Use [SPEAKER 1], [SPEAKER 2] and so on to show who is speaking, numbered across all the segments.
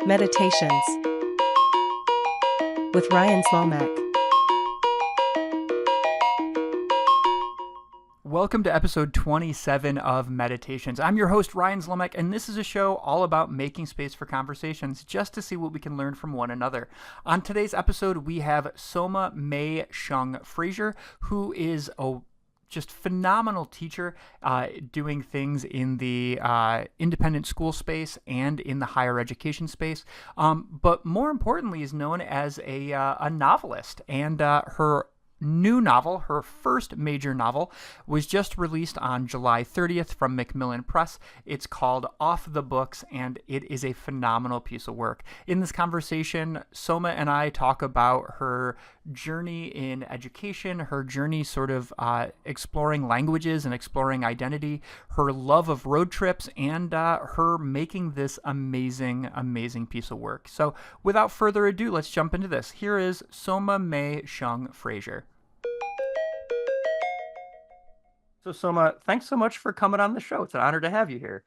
[SPEAKER 1] Meditations with Ryan Slomak.
[SPEAKER 2] Welcome to episode 27 of Meditations. I'm your host, Ryan Zlomek, and this is a show all about making space for conversations just to see what we can learn from one another. On today's episode, we have Soma Mei Sheng Frazier, who is a just phenomenal teacher doing things in the independent school space and in the higher education space. But more importantly, is known as a novelist, and her new novel, her first major novel, was just released on July 30th from Macmillan Press. It's called Off the Books, and it is a phenomenal piece of work. In this conversation, Soma and I talk about her journey in education, her journey sort of exploring languages and exploring identity, her love of road trips, and her making this amazing, amazing piece of work. So without further ado, let's jump into this. Here is Soma Mei Sheng Frazier. So Soma, thanks so much for coming on the show. It's an honor to have you here.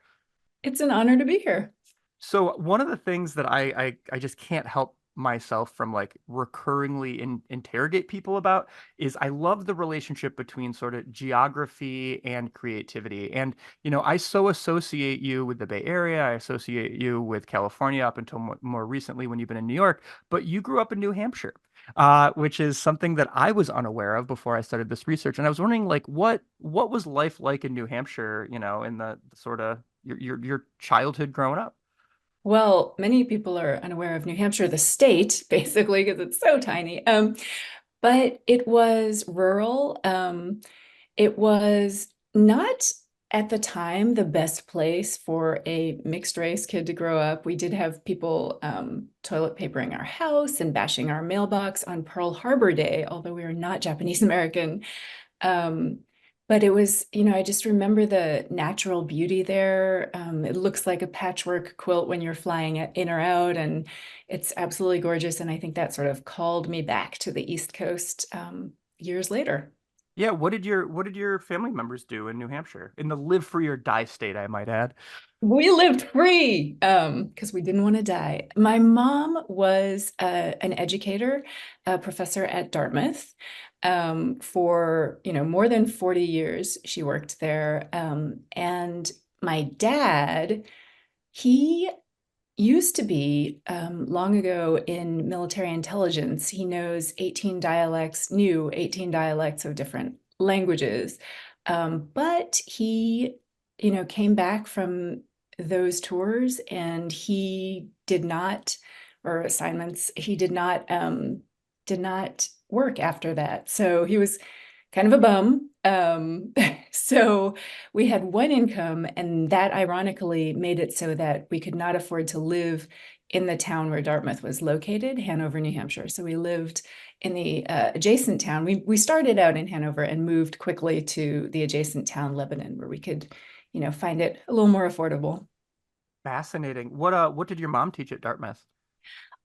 [SPEAKER 3] It's an honor to be here.
[SPEAKER 2] So one of the things that I just can't help myself from like recurringly interrogate people about is I love the relationship between sort of geography and creativity. And, you know, I so associate you with the Bay Area. I associate you with California up until more recently when you've been in New York, but you grew up in New Hampshire. Which is something that I was unaware of before I started this research. And I was wondering, like, what was life like in New Hampshire, you know, in the sort of your childhood growing up?
[SPEAKER 3] Well, many people are unaware of New Hampshire, the state, basically, because it's so tiny. But it was rural. It was not at the time the best place for a mixed race kid to grow up. We did have people toilet papering our house and bashing our mailbox on Pearl Harbor Day, although we were not Japanese American. But it was, you know, I just remember the natural beauty there. It looks like a patchwork quilt when you're flying in or out, and it's absolutely gorgeous. And I think that sort of called me back to the East Coast years later.
[SPEAKER 2] Yeah, what did your family members do in New Hampshire? In the live free or die state, I might add.
[SPEAKER 3] We lived free because we didn't want to die. My mom was an educator, a professor at Dartmouth for, you know, more than 40 years. She worked there. And my dad, he used to be long ago in military intelligence. He knows 18 dialects, knew 18 dialects of different languages. But he, you know, came back from those tours and he did not, or assignments, he did not work after that. So he was kind of a bum. So we had one income, and that ironically made it so that we could not afford to live in the town where Dartmouth was located, Hanover, New Hampshire. So we lived in the adjacent town. We started out in Hanover and moved quickly to the adjacent town, Lebanon, where we could, you know, find it a little more affordable.
[SPEAKER 2] Fascinating. What did your mom teach at Dartmouth?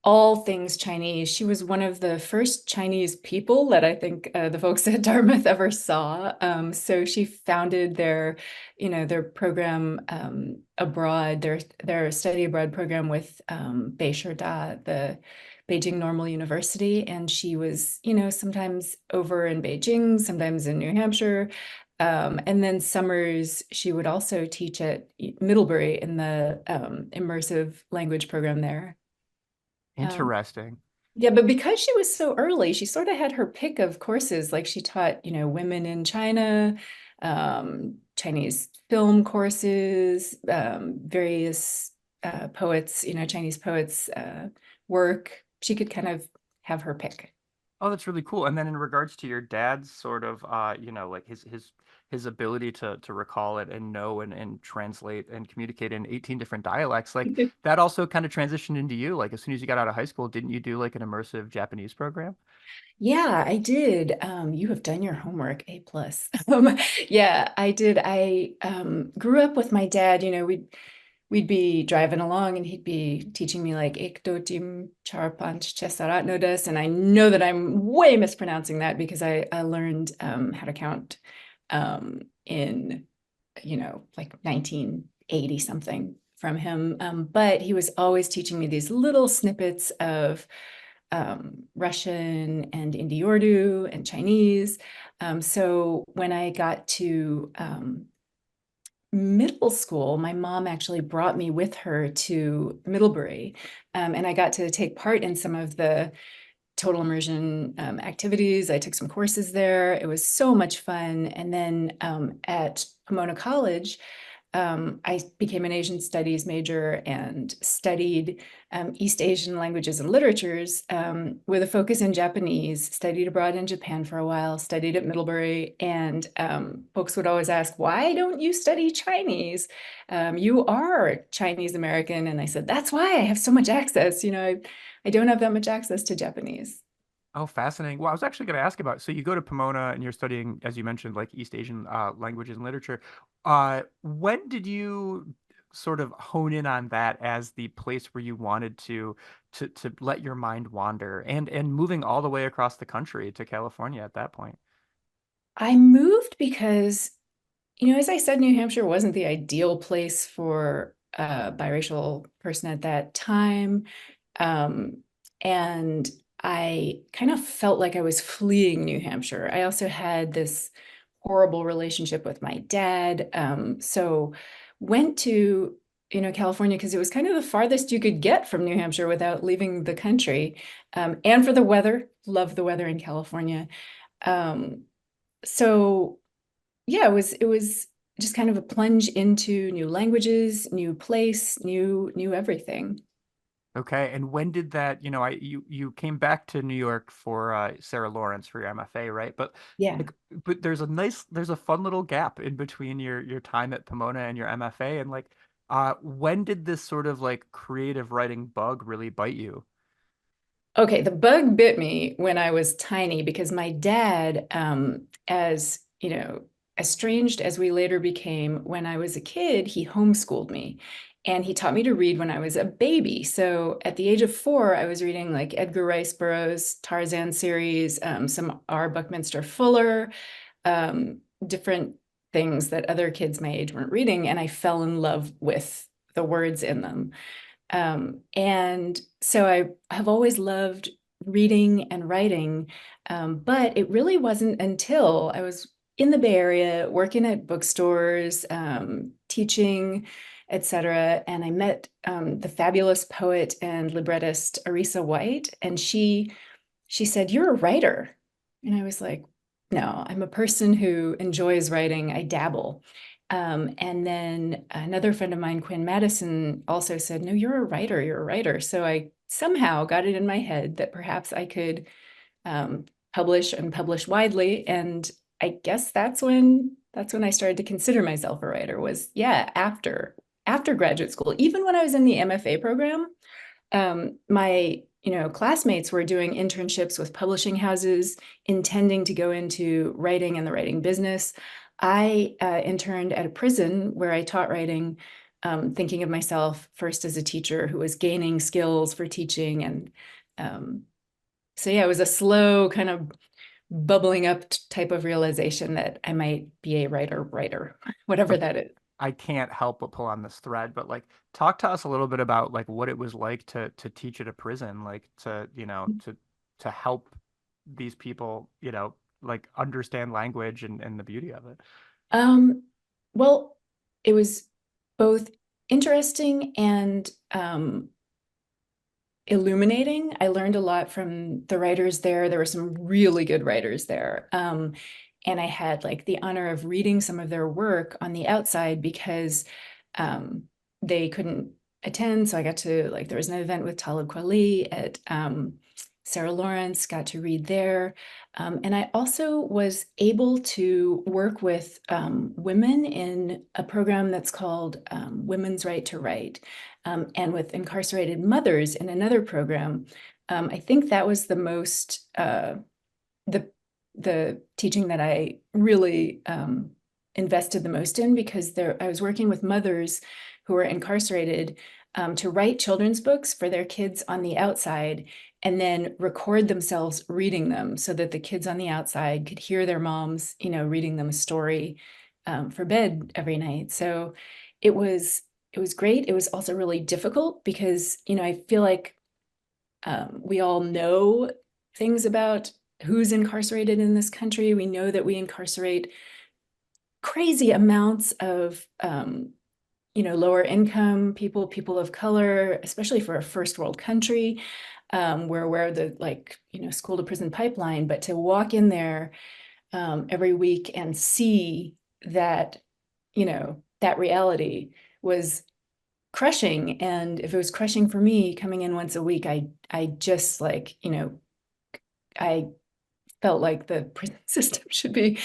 [SPEAKER 3] All things Chinese. She was one of the first Chinese people that I think the folks at Dartmouth ever saw. So she founded their, you know, their program abroad, their study abroad program with Beishida, the Beijing Normal University. And she was, you know, sometimes over in Beijing, sometimes in New Hampshire. And then summers, she would also teach at Middlebury in the immersive language program there.
[SPEAKER 2] Interesting.
[SPEAKER 3] Yeah, but because she was so early, she sort of had her pick of courses. Like she taught, you know, women in China, Chinese film courses, various poets, you know, Chinese poets work. She could kind of have her pick.
[SPEAKER 2] Oh, that's really cool. And then in regards to your dad's sort of, you know, like his ability to recall it and know and translate and communicate in 18 different dialects, like that also kind of transitioned into you. Like as soon as you got out of high school, didn't you do like an immersive Japanese program?
[SPEAKER 3] Yeah, I did. You have done your homework, A plus. Yeah, I did. I grew up with my dad. You know, we'd be driving along and he'd be teaching me like Ekdo Jim Char Panch Chesarat Nodas. And I know that I'm way mispronouncing that because I learned how to count in, you know, like 1980 something from him, but he was always teaching me these little snippets of Russian and Hindi Urdu and Chinese. So when I got to middle school, my mom actually brought me with her to Middlebury, and I got to take part in some of the total immersion activities. I took some courses there. It was so much fun. And then at Pomona College, I became an Asian studies major and studied East Asian languages and literatures with a focus in Japanese, studied abroad in Japan for a while, studied at Middlebury, and folks would always ask, why don't you study Chinese? You are Chinese American. And I said, that's why I have so much access. I don't have that much access to Japanese.
[SPEAKER 2] Oh, fascinating. Well, I was actually going to ask about, so you go to Pomona and you're studying, as you mentioned, like East Asian languages and literature. When did you sort of hone in on that as the place where you wanted to let your mind wander and moving all the way across the country to California at that point?
[SPEAKER 3] I moved because, as I said, New Hampshire wasn't the ideal place for a biracial person at that time. And I kind of felt like I was fleeing New Hampshire. I also had this horrible relationship with my dad. So went to, California because it was kind of the farthest you could get from New Hampshire without leaving the country. And for the weather, love the weather in California. Um, so yeah, it was just kind of a plunge into new languages, new place, new everything.
[SPEAKER 2] Okay, and when did that, you came back to New York for Sarah Lawrence for your MFA, right? But
[SPEAKER 3] Yeah.
[SPEAKER 2] like, but there's a fun little gap in between your time at Pomona and your MFA, and like, when did this sort of like creative writing bug really bite you?
[SPEAKER 3] Okay, the bug bit me when I was tiny because my dad, as estranged as we later became, when I was a kid, he homeschooled me. And he taught me to read when I was a baby. So at the age of 4, I was reading like Edgar Rice Burroughs' Tarzan series, some R. Buckminster Fuller, different things that other kids my age weren't reading. And I fell in love with the words in them. And so I have always loved reading and writing, but it really wasn't until I was in the Bay Area working at bookstores, teaching, etc. And I met the fabulous poet and librettist Arisa White, and she said, "You're a writer." And I was like, "No, I'm a person who enjoys writing. I dabble." And then another friend of mine, Quinn Madison, also said, "No, you're a writer. You're a writer." So I somehow got it in my head that perhaps I could um, publish and publish widely. And I guess that's when I started to consider myself a writer. Was yeah, after graduate school, even when I was in the MFA program, my classmates were doing internships with publishing houses, intending to go into writing and the writing business. I interned at a prison where I taught writing, thinking of myself first as a teacher who was gaining skills for teaching. And so, yeah, it was a slow kind of bubbling up type of realization that I might be a writer, whatever that is.
[SPEAKER 2] I can't help but pull on this thread, but like talk to us a little bit about like what it was like to teach at a prison, like to help these people, like understand language and the beauty of it.
[SPEAKER 3] Um, well, it was both interesting and illuminating. I learned a lot from the writers there. There were some really good writers there. And I had like the honor of reading some of their work on the outside because they couldn't attend. So I got to like, there was an event with Talib Kweli at Sarah Lawrence, got to read there. And I also was able to work with women in a program that's called Women's Right to Write, and with incarcerated mothers in another program. I think that was the most, the teaching that I really invested the most in, because I was working with mothers who were incarcerated to write children's books for their kids on the outside and then record themselves reading them so that the kids on the outside could hear their moms, reading them a story for bed every night. So it was it was great. It was also really difficult because, I feel like we all know things about who's incarcerated in this country. We know that we incarcerate crazy amounts of lower income people, people of color, especially for a first world country. We're aware of the school to prison pipeline, but to walk in there every week and see that, that reality was crushing. And if it was crushing for me coming in once a week, I just I felt like the prison system should be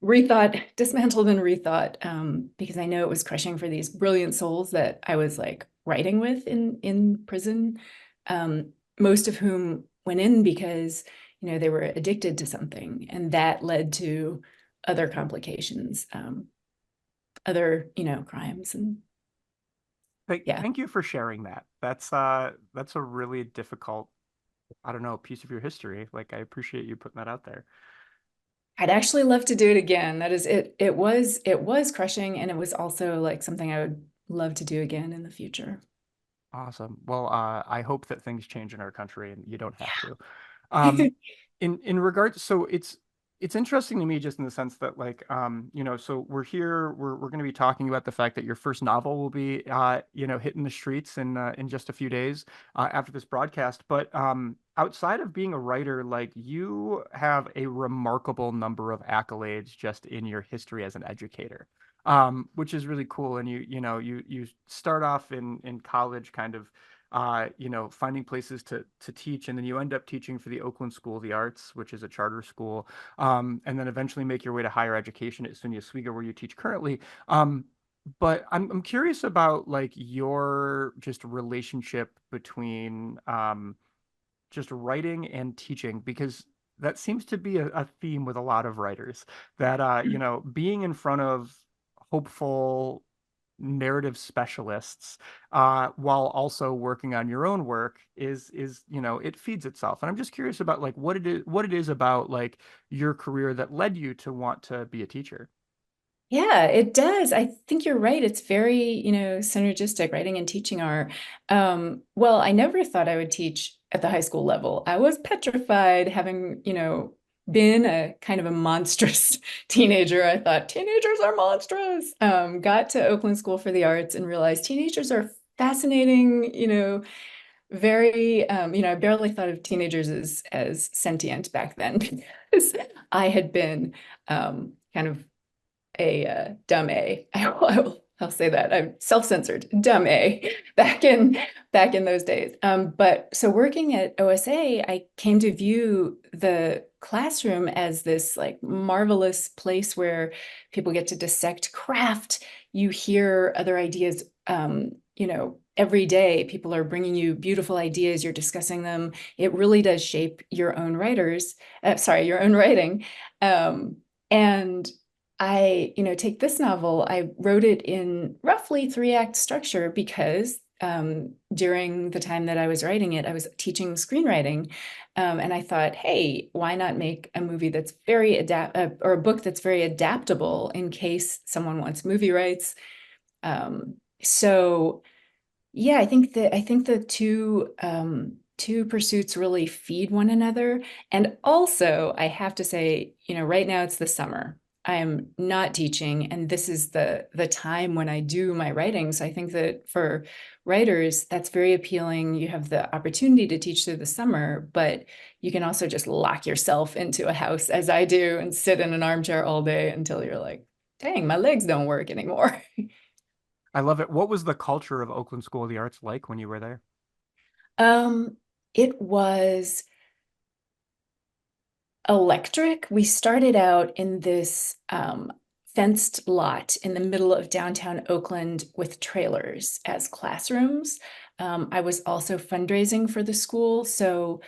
[SPEAKER 3] rethought, dismantled and rethought, because I know it was crushing for these brilliant souls that I was writing with in prison, most of whom went in because they were addicted to something, and that led to other complications, other crimes, and yeah.
[SPEAKER 2] Thank you for sharing that. That's a really difficult, I don't know, piece of your history. I appreciate you putting that out there.
[SPEAKER 3] I'd actually love to do it again. That is it. It was crushing, and it was also something I would love to do again in the future.
[SPEAKER 2] Awesome. Well, I hope that things change in our country and you don't have to.
[SPEAKER 3] Yeah.
[SPEAKER 2] In regards, so it's interesting to me just in the sense that so we're here, we're going to be talking about the fact that your first novel will be hitting the streets in just a few days after this broadcast. But outside of being a writer, you have a remarkable number of accolades just in your history as an educator. Which is really cool. And you start off in college kind of finding places to teach, and then you end up teaching for the Oakland School of the Arts, which is a charter school, and then eventually make your way to higher education at SUNY Oswego, where you teach currently. But I'm curious about your just relationship between just writing and teaching, because that seems to be a theme with a lot of writers, that being in front of hopeful narrative specialists while also working on your own work is it feeds itself. And I'm just curious about what it is about your career that led you to want to be a teacher.
[SPEAKER 3] Yeah, it does. I think you're right. It's very, synergistic. Writing and teaching are. Well, I never thought I would teach at the high school level. I was petrified, having, been a kind of a monstrous teenager. I thought teenagers are monstrous. Got to Oakland School for the Arts and realized teenagers are fascinating, very, I barely thought of teenagers as sentient back then because I had been kind of a dumb A. I'll say that. I'm self-censored, dumb A back in those days. But so working at OSA, I came to view the classroom as this marvelous place where people get to dissect craft. You hear other ideas, every day. People are bringing you beautiful ideas. You're discussing them. It really does shape your own your own writing. And I, take this novel, I wrote it in roughly 3-act structure because during the time that I was writing it, I was teaching screenwriting. And I thought, hey, why not make a movie that's very or a book that's very adaptable in case someone wants movie rights. So yeah, I think the two pursuits really feed one another. And also, I have to say, right now it's the summer. I am not teaching, and this is the time when I do my writing. So I think that for writers, that's very appealing. You have the opportunity to teach through the summer, but you can also just lock yourself into a house, as I do, and sit in an armchair all day until you're like, dang, my legs don't work anymore.
[SPEAKER 2] I love it. What was the culture of Oakland School of the Arts like when you were there?
[SPEAKER 3] It was electric. We started out in this fenced lot in the middle of downtown Oakland with trailers as classrooms. I was also fundraising for the school, so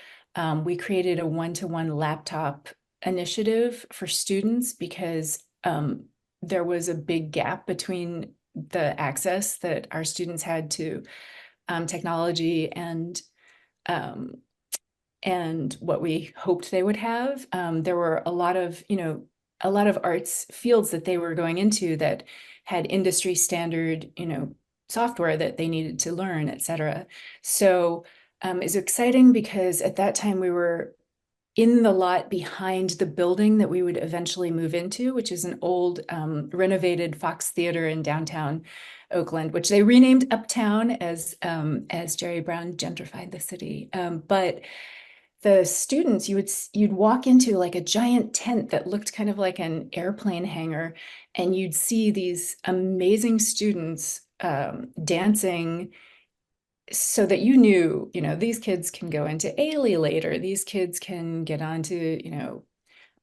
[SPEAKER 3] we created a one-to-one laptop initiative for students because there was a big gap between the access that our students had to technology and what we hoped they would have. There were a lot of arts fields that they were going into that had industry standard, software that they needed to learn, et cetera. So it's exciting because at that time we were in the lot behind the building that we would eventually move into, which is an old renovated Fox Theater in downtown Oakland, which they renamed Uptown as Jerry Brown gentrified the city. But the students, you'd walk into like a giant tent that looked kind of like an airplane hangar, and you'd see these amazing students dancing, so that you knew, these kids can go into Ailey later. These kids can get onto,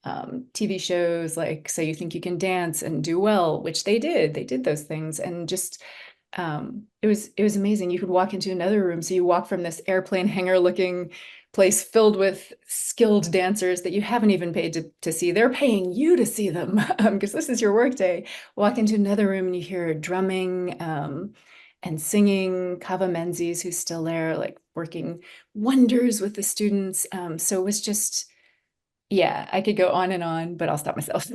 [SPEAKER 3] TV shows like So You Think You Can Dance and do well, which they did. They did those things, and just it was amazing. You could walk into another room. So you walk from this airplane hangar looking place filled with skilled dancers that you haven't even paid to see. They're paying you to see them because this is your work day. Walk into another room and you hear drumming and singing. Kava Menzies, who's still there, like working wonders with the students. So it was just, yeah, I could go on and on, but I'll stop myself.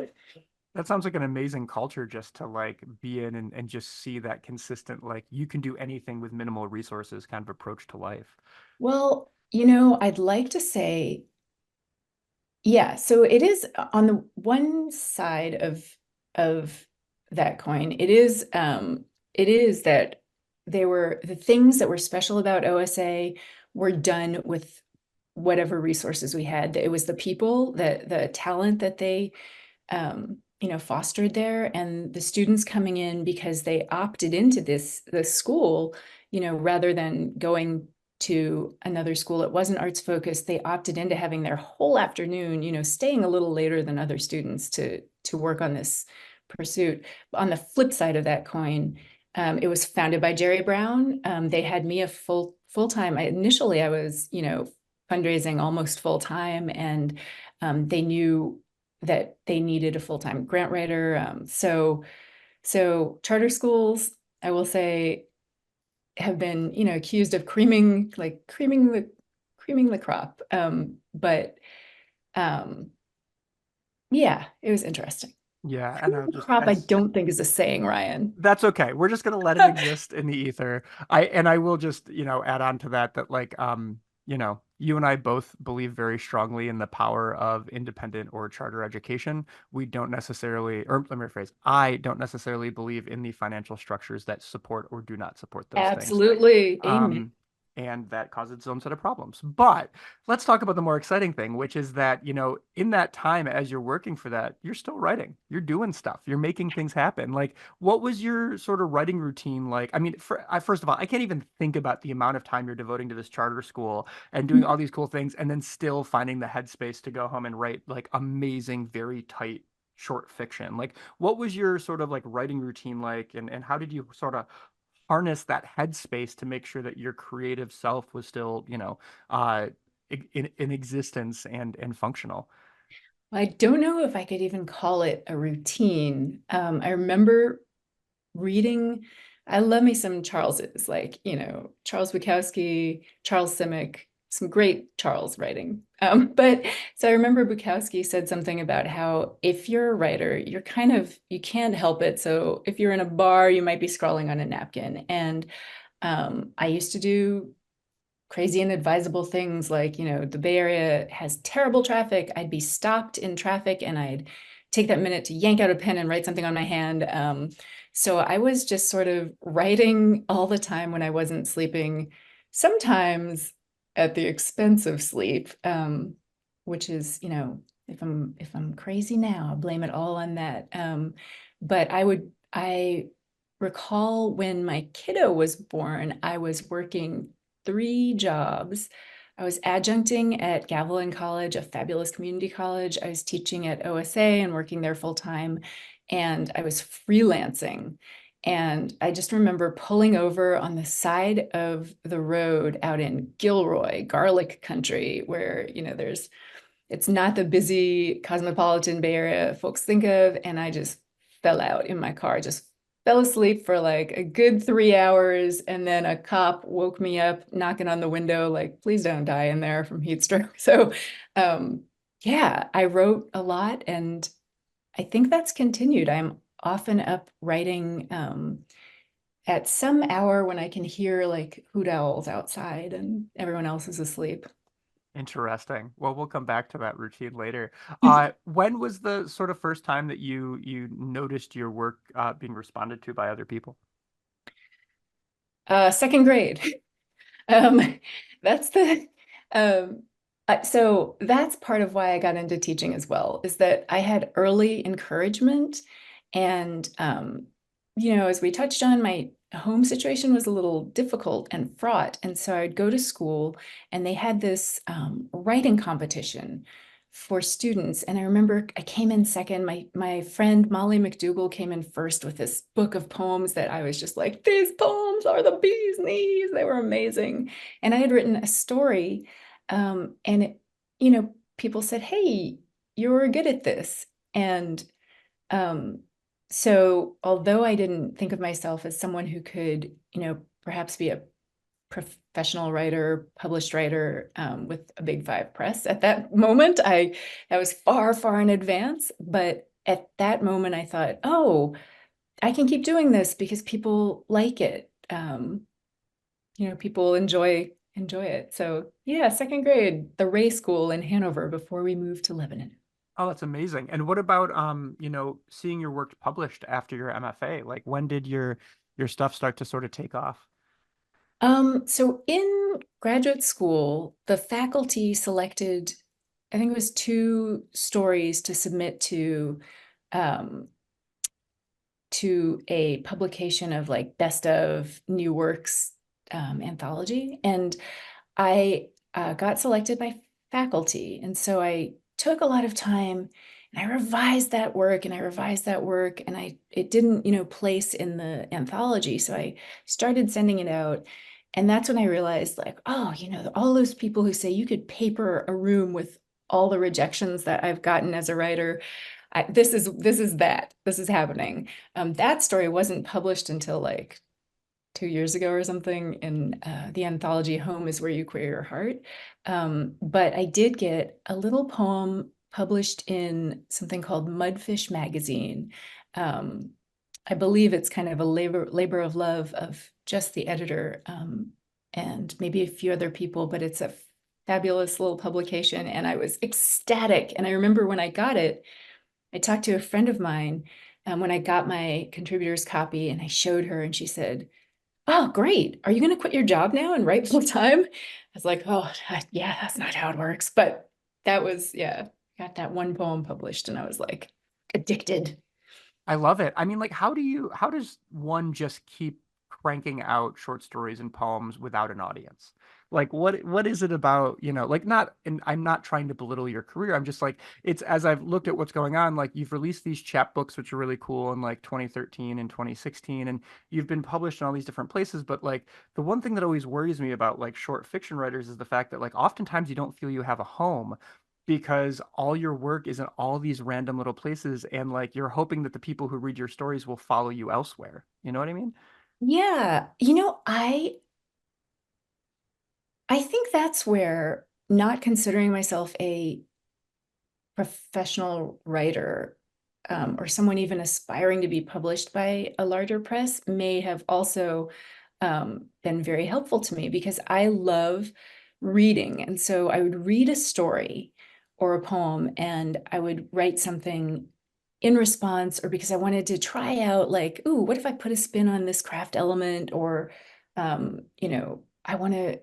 [SPEAKER 2] That sounds like an amazing culture just to like be in and just see that consistent, like you can do anything with minimal resources kind of approach to life.
[SPEAKER 3] Well, I'd like to say, yeah, so it is on the one side of that coin, it is that the things that were special about OSA were done with whatever resources we had. It was the people, the talent that they fostered there, and the students coming in because they opted into this school, rather than going to another school that wasn't arts focused. They opted into having their whole afternoon, staying a little later than other students to work on this pursuit. On the flip side of that coin, it was founded by Jerry Brown. They had me a full-time. Initially, I was, fundraising almost full-time, and they knew that they needed a full-time grant writer. So charter schools, I will say, have been, accused of creaming the crop. But yeah, it was interesting.
[SPEAKER 2] Yeah, and I'll just
[SPEAKER 3] Crop, I
[SPEAKER 2] as
[SPEAKER 3] don't think is a saying, Ryan.
[SPEAKER 2] that's okay. We're just gonna let it exist in the ether. I will just, add on to that like you and I both believe very strongly in the power of independent or charter education. We don't necessarily, or let me rephrase, I don't necessarily believe in the financial structures that support or do not support those things.
[SPEAKER 3] Absolutely. Amen.
[SPEAKER 2] Um, and that causes its own set of problems. But let's talk about the more exciting thing, which is that, in that time as you're working for that, you're still writing, you're doing stuff, you're making things happen. Like, what was your sort of writing routine like? I mean, first of all, I can't even think about the amount of time you're devoting to this charter school and doing all these cool things, and then still finding the headspace to go home and write like amazing, very tight short fiction. Like, what was your sort of like writing routine like, and how did you sort of harness that headspace to make sure that your creative self was still, in existence and functional?
[SPEAKER 3] I don't know if I could even call it a routine. I remember reading, I love me some Charleses, like, Charles Bukowski, Charles Simic, some great Charles writing. But so I remember Bukowski said something about how if you're a writer, you can't help it. So if you're in a bar, you might be scrawling on a napkin. And I used to do crazy inadvisable things like, the Bay Area has terrible traffic. I'd be stopped in traffic and I'd take that minute to yank out a pen and write something on my hand. So I was just sort of writing all the time when I wasn't sleeping, sometimes at the expense of sleep, which is, if I'm crazy now, I'll blame it all on that. But I recall when my kiddo was born, I was working 3 jobs. I was adjuncting at Gavilan College, a fabulous community college. I was teaching at OSA and working there full time, and I was freelancing. And I just remember pulling over on the side of the road out in Gilroy, garlic country, where, it's not the busy cosmopolitan Bay Area folks think of. And I just fell out in my car, just fell asleep for like a good 3 hours. And then a cop woke me up knocking on the window, like, please don't die in there from heat stroke. So yeah, I wrote a lot, and I think that's continued. I'm often up writing at some hour when I can hear like hoot owls outside and everyone else is asleep.
[SPEAKER 2] Interesting. Well, we'll come back to that routine later. When was the sort of first time that you noticed your work being responded to by other people?
[SPEAKER 3] Second grade. Um, that's the so that's part of why I got into teaching as well, is that I had early encouragement and as we touched on, my home situation was a little difficult and fraught. And so I'd go to school and they had this writing competition for students. And I remember I came in second. My friend Molly McDougall came in first with this book of poems that I was just like, these poems are the bee's knees. They were amazing. And I had written a story, and people said, "Hey, you're good at this." And so although I didn't think of myself as someone who could, perhaps be a professional writer, published writer, with a big five press at that moment, that was far, far in advance. But at that moment, I thought, oh, I can keep doing this because people like it. People enjoy it. So yeah, second grade, the Ray School in Hanover before we moved to Lebanon.
[SPEAKER 2] Oh, that's amazing. And what about seeing your work published after your MFA? Like when did your stuff start to sort of take off?
[SPEAKER 3] So in graduate school, the faculty selected, I think it was two stories to submit um, to a publication of like best of new works anthology. And I got selected by faculty. And so I took a lot of time and I revised that work and I revised that work and it didn't, place in the anthology. So I started sending it out. And that's when I realized like, oh, all those people who say you could paper a room with all the rejections that I've gotten as a writer. This is happening. That story wasn't published until like 2 years ago or something in the anthology Home is Where You Queer Your Heart. But I did get a little poem published in something called Mudfish Magazine. I believe it's kind of a labor of love of just the editor and maybe a few other people, but it's a fabulous little publication. And I was ecstatic. And I remember when I got it, I talked to a friend of mine when I got my contributor's copy and I showed her and she said, "Oh, great. Are you going to quit your job now and write full time?" I was like, "Oh, yeah, that's not how it works." But that was, yeah, got that one poem published and I was like addicted.
[SPEAKER 2] I love it. I mean, like, how does one just keep cranking out short stories and poems without an audience? Like, what is it about, like not, and I'm not trying to belittle your career. I'm just like, it's as I've looked at what's going on, like you've released these chapbooks, which are really cool in like 2013 and 2016, and you've been published in all these different places. But like the one thing that always worries me about like short fiction writers is the fact that like oftentimes you don't feel you have a home because all your work is in all these random little places and like you're hoping that the people who read your stories will follow you elsewhere. You know what I mean?
[SPEAKER 3] Yeah, I think that's where not considering myself a professional writer or someone even aspiring to be published by a larger press may have also been very helpful to me because I love reading. And so I would read a story or a poem and I would write something in response or because I wanted to try out like, ooh, what if I put a spin on this craft element or, I want to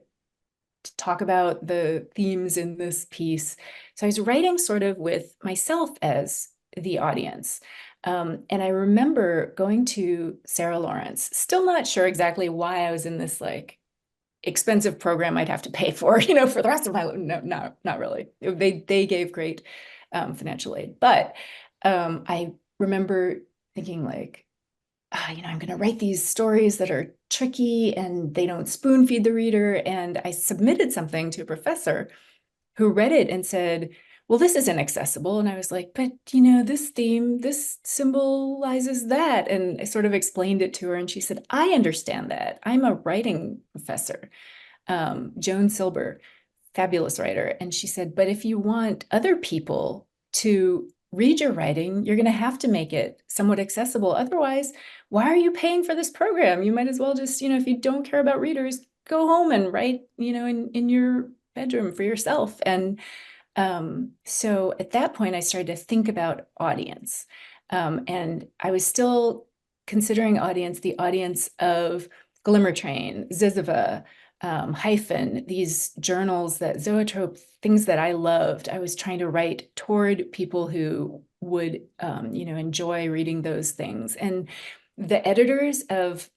[SPEAKER 3] talk about the themes in this piece. So I was writing sort of with myself as the audience. And I remember going to Sarah Lawrence, still not sure exactly why I was in this like expensive program I'd have to pay for, for the rest of my life. No, not really. They gave great financial aid. But I remember thinking like, I'm going to write these stories that are tricky and they don't spoon feed the reader. And I submitted something to a professor who read it and said, well, this isn't accessible. And I was like, but this theme, this symbolizes that. And I sort of explained it to her. And she said, I understand that. I'm a writing professor, Joan Silber, fabulous writer. And she said, but if you want other people to read your writing, you're going to have to make it somewhat accessible. Otherwise, why are you paying for this program? You might as well just, if you don't care about readers, go home and write, in your bedroom for yourself. And so at that point, I started to think about audience. And I was still considering the audience of Glimmer Train, ZYZZYVA, Hyphen, these journals that Zoetrope, things that I loved. I was trying to write toward people who would, enjoy reading those things. And the editors of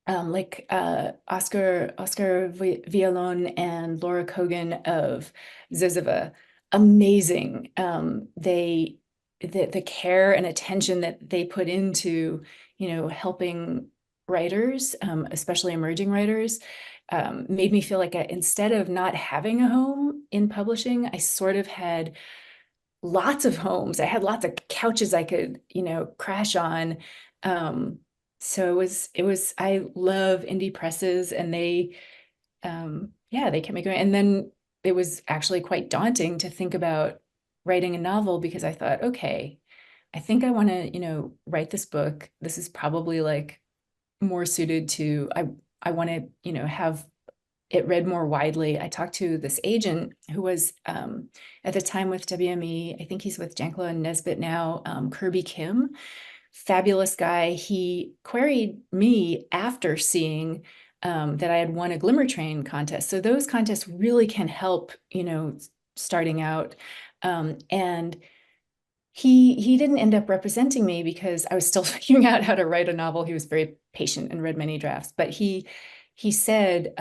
[SPEAKER 3] Oscar Vialon and Laura Kogan of ZYZZYVA, amazing. The care and attention that they put into, helping writers, especially emerging writers, made me feel like instead of not having a home in publishing, I sort of had lots of homes. I had lots of couches I could, crash on. So I love indie presses, and they kept me going. And then it was actually quite daunting to think about writing a novel, because I thought, okay, I think I want to, write this book. This is probably like more suited to, I want to, have it read more widely. I talked to this agent who was at the time with WME. I think he's with Janklow and Nesbitt now, Kirby Kim. Fabulous guy. He queried me after seeing that I had won a Glimmer Train contest. So those contests really can help, starting out. And he didn't end up representing me because I was still figuring out how to write a novel. He was very patient and read many drafts. But he said,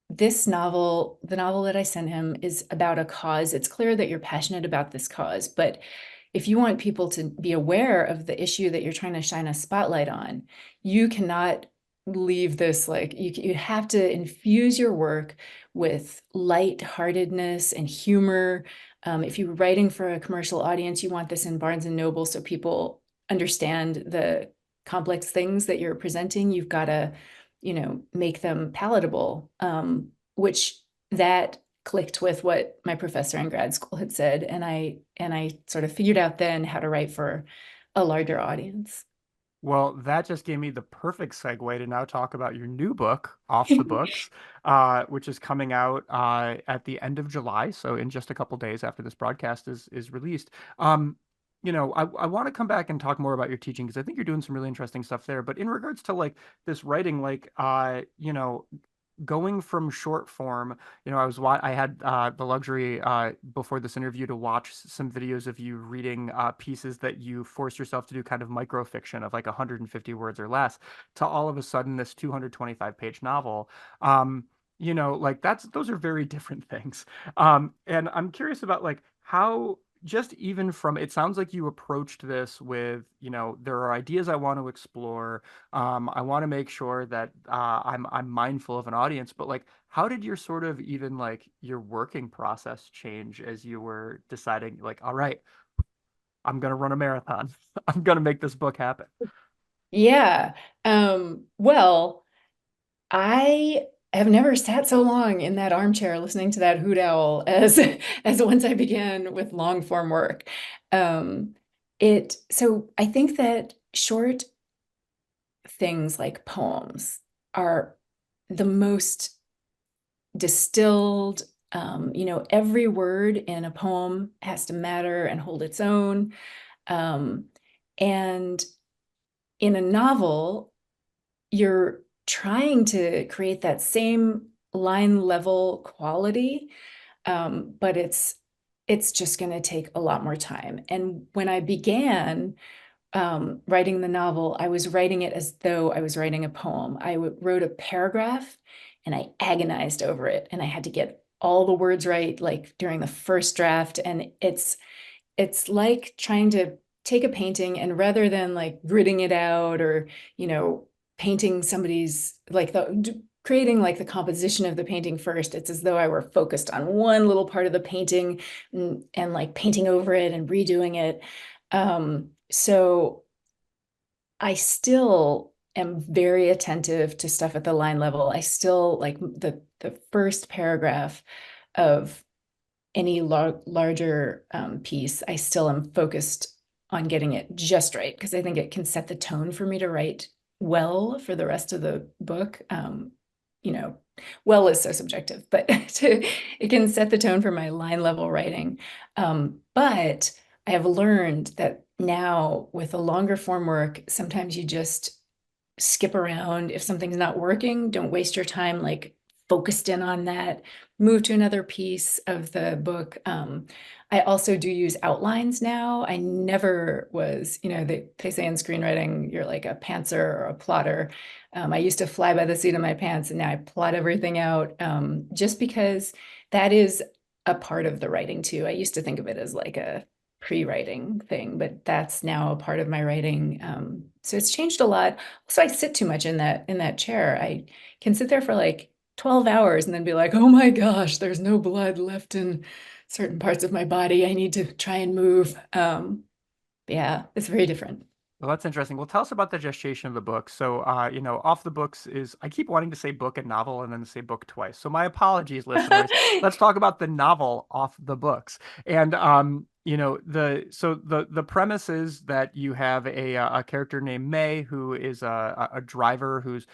[SPEAKER 3] this novel, the novel that I sent him, is about a cause. It's clear that you're passionate about this cause, but if you want people to be aware of the issue that you're trying to shine a spotlight on, you cannot leave this you have to infuse your work with lightheartedness and humor. If you're writing for a commercial audience, you want this in Barnes and Noble so people understand the complex things that you're presenting. You've got to, make them palatable, which that clicked with what my professor in grad school had said. And I sort of figured out then how to write for a larger audience.
[SPEAKER 2] Well, that just gave me the perfect segue to now talk about your new book, Off the Books, which is coming out at the end of July, so in just a couple days after this broadcast is released. I want to come back and talk more about your teaching, because I think you're doing some really interesting stuff there. But in regards to this writing, going from short form, I had the luxury before this interview to watch some videos of you reading pieces that you forced yourself to do, kind of microfiction of 150 words or less, to all of a sudden this 225-page novel. Those are very different things. And I'm curious about how, just even from, it sounds like you approached this with, there are ideas I want to explore. I want to make sure that I'm mindful of an audience, but how did your sort of even your working process change as you were deciding all right, I'm going to run a marathon. I'm going to make this book happen.
[SPEAKER 3] Yeah. Well, I have never sat so long in that armchair listening to that hoot owl as once I began with long form work. So I think that short things like poems are the most distilled. Every word in a poem has to matter and hold its own. And in a novel, you're trying to create that same line level quality, but it's just going to take a lot more time. And when I began writing the novel, I was writing it as though I was writing a poem. I wrote a paragraph and I agonized over it, and I had to get all the words right, during the first draft. And it's like trying to take a painting, and rather than gritting it out or, painting somebody's creating the composition of the painting first, it's as though I were focused on one little part of the painting and painting over it and redoing it. So I still am very attentive to stuff at the line level. I still the first paragraph of any larger piece, I still am focused on getting it just right, because I think it can set the tone for me to write well for the rest of the book. You know, well is so subjective, but it can set the tone for my line level writing. But I have learned that now with a longer form work, sometimes you just skip around. If something's not working, don't waste your time like focused in on that. Move to another piece of the book. I also do use outlines now. I never was, they say in screenwriting, you're like a pantser or a plotter. I used to fly by the seat of my pants, and now I plot everything out, just because that is a part of the writing too. I used to think of it as like a pre-writing thing, but that's now a part of my writing. So it's changed a lot. So I sit too much in that chair. I can sit there for like 12 hours and then be like, oh my gosh, there's no blood left in certain parts of my body. I need to try and move. Yeah, it's very different.
[SPEAKER 2] Well, that's interesting. Well, tell us about the gestation of the book. So, Off the Books is, I keep wanting to say book and novel and then say book twice. So my apologies, listeners. Let's talk about the novel Off the Books. And, the premise is that you have a character named May, who is a driver who's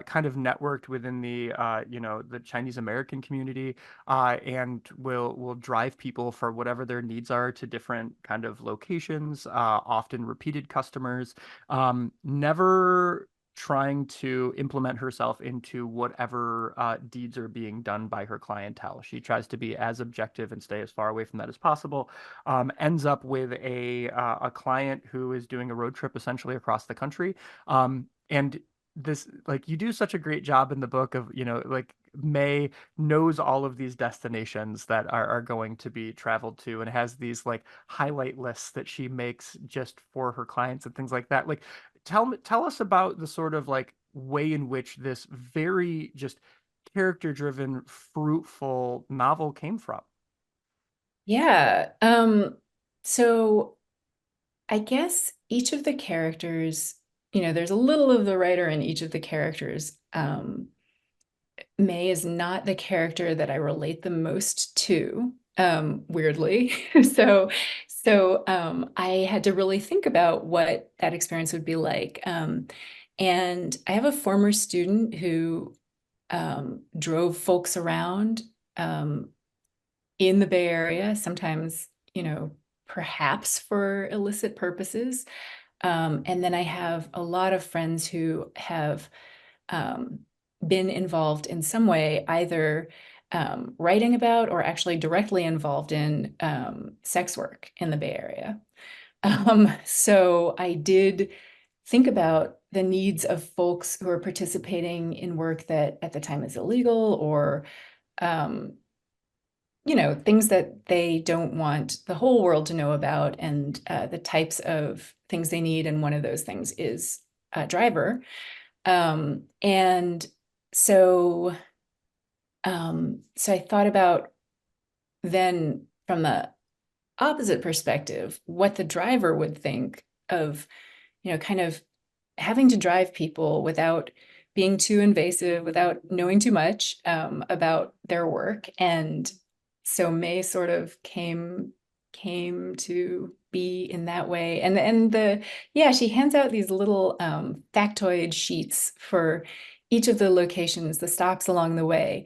[SPEAKER 2] kind of networked within the Chinese American community, and will drive people for whatever their needs are to different kind of locations, often repeated customers, never trying to implement herself into whatever deeds are being done by her clientele. She tries to be as objective and stay as far away from that as possible. Ends up with a client who is doing a road trip essentially across the country. And this, like, you do such a great job in the book of, like, May knows all of these destinations that are going to be traveled to, and has these like highlight lists that she makes just for her clients and things like that. Like, tell us about the sort of like way in which this very just character driven, fruitful novel came from.
[SPEAKER 3] Yeah. So I guess each of the characters, there's a little of the writer in each of the characters. May is not the character that I relate the most to, weirdly. So I had to really think about what that experience would be like. And I have a former student who drove folks around in the Bay Area, sometimes, perhaps for illicit purposes. And then I have a lot of friends who have been involved in some way, either writing about or actually directly involved in sex work in the Bay Area. So I did think about the needs of folks who are participating in work that at the time is illegal, or things that they don't want the whole world to know about, and the types of things they need. And one of those things is a driver. And so, so I thought about then from the opposite perspective, what the driver would think of, kind of having to drive people without being too invasive, without knowing too much about their work. And so May sort of came to be in that way. She hands out these little factoid sheets for each of the locations, the stops along the way.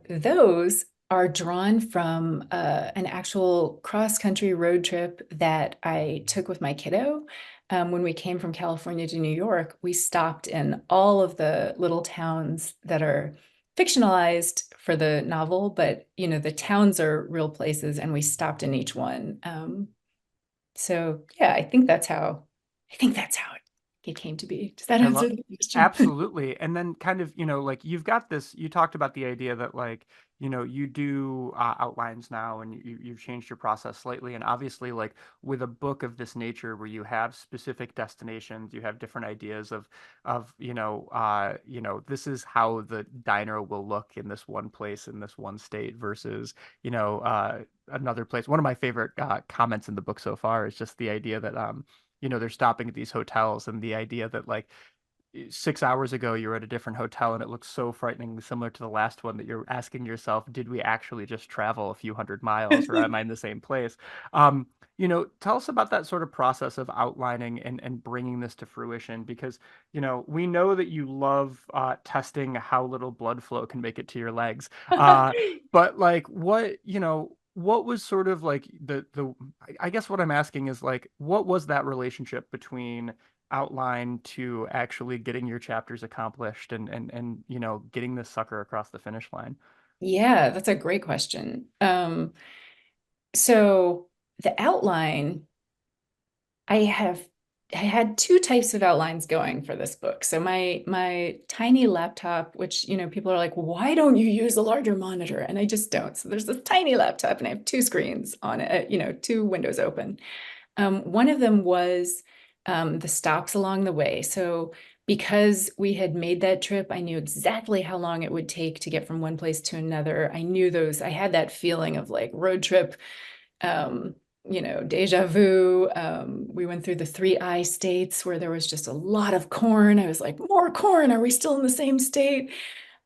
[SPEAKER 3] Those are drawn from an actual cross-country road trip that I took with my kiddo. When we came from California to New York, we stopped in all of the little towns that are fictionalized for the novel, but the towns are real places, and we stopped in each one. So yeah, I think that's how it came to be. Does that
[SPEAKER 2] I
[SPEAKER 3] answer
[SPEAKER 2] love
[SPEAKER 3] the question?
[SPEAKER 2] Absolutely. And then kind of, like you've got this, you talked about the idea that like, you do outlines now, and you've changed your process slightly. And obviously, like with a book of this nature where you have specific destinations, you have different ideas of, this is how the diner will look in this one place in this one state versus, another place. One of my favorite comments in the book so far is just the idea that, they're stopping at these hotels, and the idea that like 6 hours ago you were at a different hotel and it looks so frighteningly similar to the last one that you're asking yourself, did we actually just travel a few hundred miles or am I in the same place? Um, Tell us about that sort of process of outlining and bringing this to fruition because, we know that you love testing how little blood flow can make it to your legs. But like what was sort of like I guess what I'm asking is like, what was that relationship between outline to actually getting your chapters accomplished and getting this sucker across the finish line?
[SPEAKER 3] Yeah, that's a great question. So the outline, I have I had two types of outlines going for this book. So my tiny laptop, which people are like, why don't you use a larger monitor? And I just don't. So there's this tiny laptop, and I have two screens on it, two windows open. One of them was the stops along the way. So because we had made that trip, I knew exactly how long it would take to get from one place to another. I had that feeling of like road trip, um, deja vu. We went through the three I states where there was just a lot of corn. I was like, more corn. Are we still in the same state?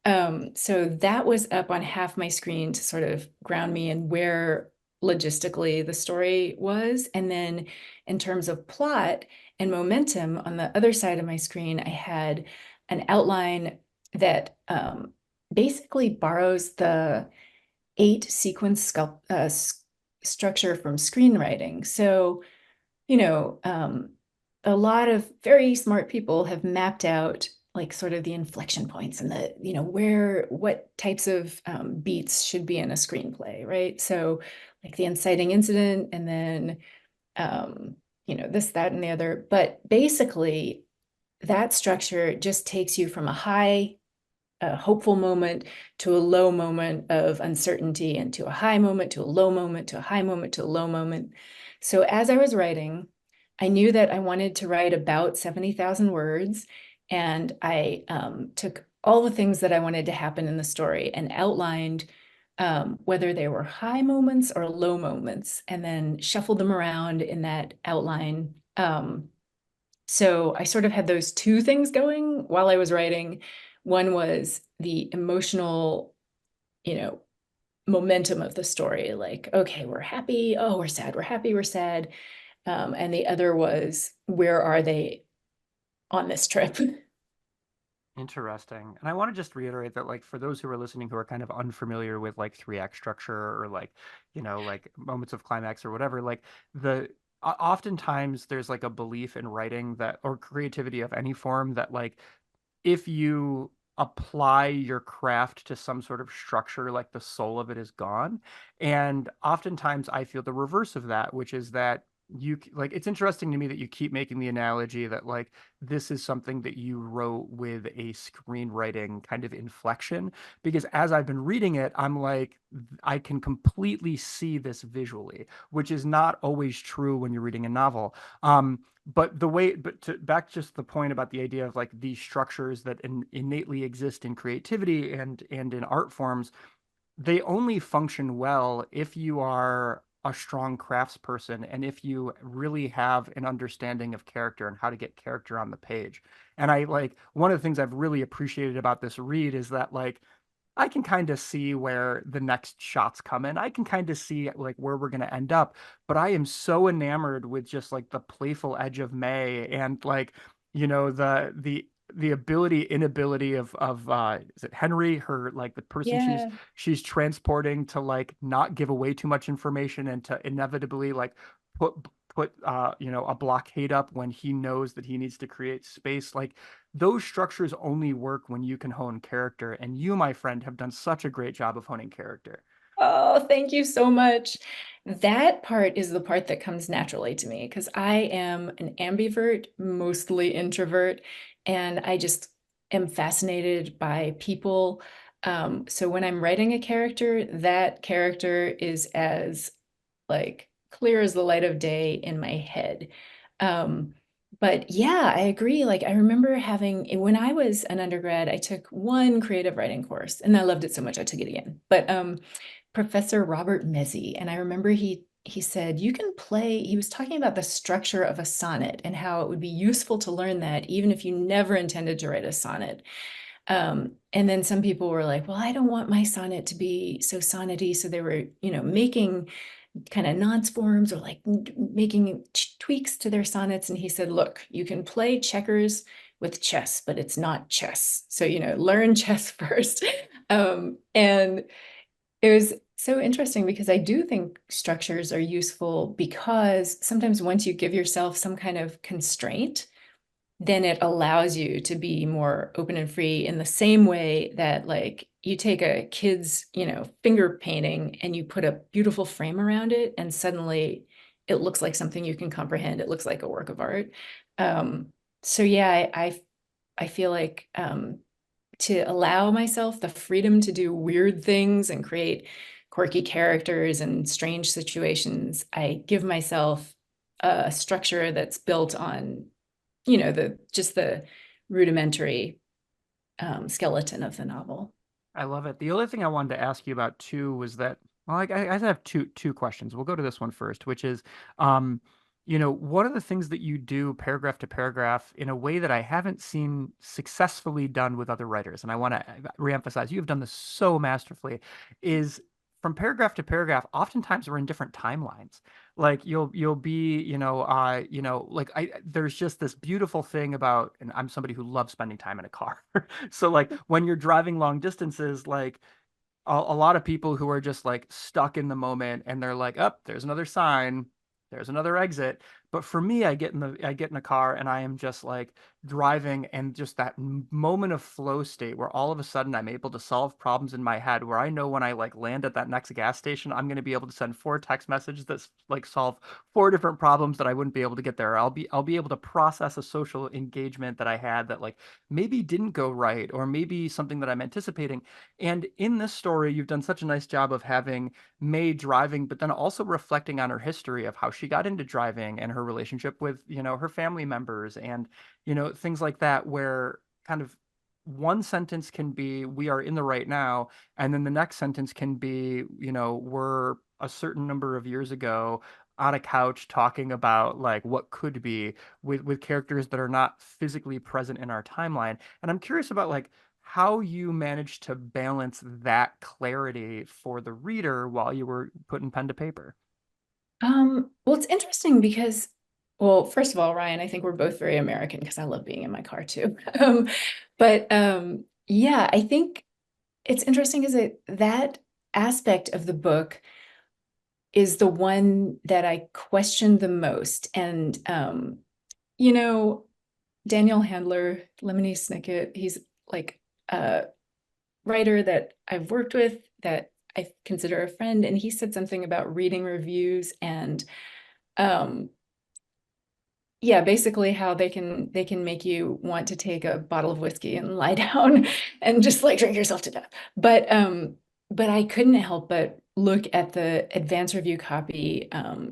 [SPEAKER 3] So that was up on half my screen to sort of ground me in where logistically the story was. And then in terms of plot and momentum, on the other side of my screen, I had an outline that basically borrows the eight sequence structure from screenwriting. So, you know, um, a lot of very smart people have mapped out like sort of the inflection points and what types of beats should be in a screenplay, right? So like the inciting incident and then, this, that, and the other. But basically, that structure just takes you from a hopeful moment to a low moment of uncertainty and to a high moment, to a low moment, to a high moment, to a low moment. So as I was writing, I knew that I wanted to write about 70,000 words. And I took all the things that I wanted to happen in the story and outlined whether they were high moments or low moments, and then shuffled them around in that outline. So I sort of had those two things going while I was writing. One was the emotional, you know, momentum of the story, like, okay, we're happy, oh, we're sad, we're happy, we're sad. And the other was, where are they on this trip?
[SPEAKER 2] Interesting. And I want to just reiterate that, like, for those who are listening who are kind of unfamiliar with like three act structure or like, like moments of climax or whatever, like oftentimes there's like a belief in writing that or creativity of any form that like if you apply your craft to some sort of structure, like the soul of it is gone. And oftentimes I feel the reverse of that, which is that like it's interesting to me that you keep making the analogy that like this is something that you wrote with a screenwriting kind of inflection because as I've been reading it I'm like I can completely see this visually, which is not always true when you're reading a novel. But to back just the point about the idea of like these structures that innately exist in creativity and in art forms, they only function well if you are a strong craftsperson and if you really have an understanding of character and how to get character on the page. And I like one of the things I've really appreciated about this read is that like I can kind of see where the next shots come in. I can kind of see like where we're going to end up, but I am so enamored with just like the playful edge of May and like, the ability inability of is it Henry, her like the person
[SPEAKER 3] Yeah.
[SPEAKER 2] she's transporting to like not give away too much information and to inevitably like put put a blockade up when he knows that he needs to create space. Like those structures only work when you can hone character. And you, my friend, have done such a great job of honing character.
[SPEAKER 3] Oh, thank you so much. That part is the part that comes naturally to me because I am an ambivert, mostly introvert, and I just am fascinated by people. So when I'm writing a character, that character is as like clear as the light of day in my head. Um, but yeah, I agree. Like I remember when I was an undergrad, I took one creative writing course and I loved it so much I took it again. But Professor Robert Mezzi, and I remember he he said, you can play, he was talking about the structure of a sonnet and how it would be useful to learn that even if you never intended to write a sonnet. And then some people were like, well, I don't want my sonnet to be so sonnety. So they were, making kind of nonce forms or like making tweaks to their sonnets. And he said, look, you can play checkers with chess, but it's not chess. So, learn chess first. And it was so interesting because I do think structures are useful because sometimes once you give yourself some kind of constraint, then it allows you to be more open and free in the same way that like you take a kid's, finger painting and you put a beautiful frame around it and suddenly it looks like something you can comprehend. It looks like a work of art. So yeah, I feel like to allow myself the freedom to do weird things and create quirky characters and strange situations, I give myself a structure that's built on the rudimentary skeleton of the novel.
[SPEAKER 2] I love it. The other thing I wanted to ask you about too was that, well, I have two questions. We'll go to this one first, which is, what are the things that you do paragraph to paragraph in a way that I haven't seen successfully done with other writers? And I want to reemphasize, you have done this so masterfully, is from paragraph to paragraph, oftentimes we're in different timelines. Like you'll be, like there's just this beautiful thing about, and I'm somebody who loves spending time in a car. So like when you're driving long distances, like a lot of people who are just like stuck in the moment and they're like, oh, there's another sign, there's another exit. But for me, I get in a car and I am just like driving, and just that moment of flow state where all of a sudden I'm able to solve problems in my head, where I know when I like land at that next gas station, I'm going to be able to send 4 text messages that like solve 4 different problems that I wouldn't be able to get there. I'll be able to process a social engagement that I had that like maybe didn't go right, or maybe something that I'm anticipating. And in this story, you've done such a nice job of having May driving, but then also reflecting on her history of how she got into driving and her relationship with, her family members and, things like that, where kind of one sentence can be, we are in the right now. And then the next sentence can be, we're a certain number of years ago on a couch talking about like what could be with characters that are not physically present in our timeline. And I'm curious about like how you managed to balance that clarity for the reader while you were putting pen to paper.
[SPEAKER 3] Well, it's interesting because, well, first of all, Ryan, I think we're both very American because I love being in my car too. But yeah, I think it's interesting is that aspect of the book is the one that I questioned the most. And Daniel Handler, Lemony Snicket, he's like a writer that I've worked with that I consider a friend, and he said something about reading reviews and yeah, basically how they can make you want to take a bottle of whiskey and lie down and just like drink yourself to death. But I couldn't help but look at the advance review copy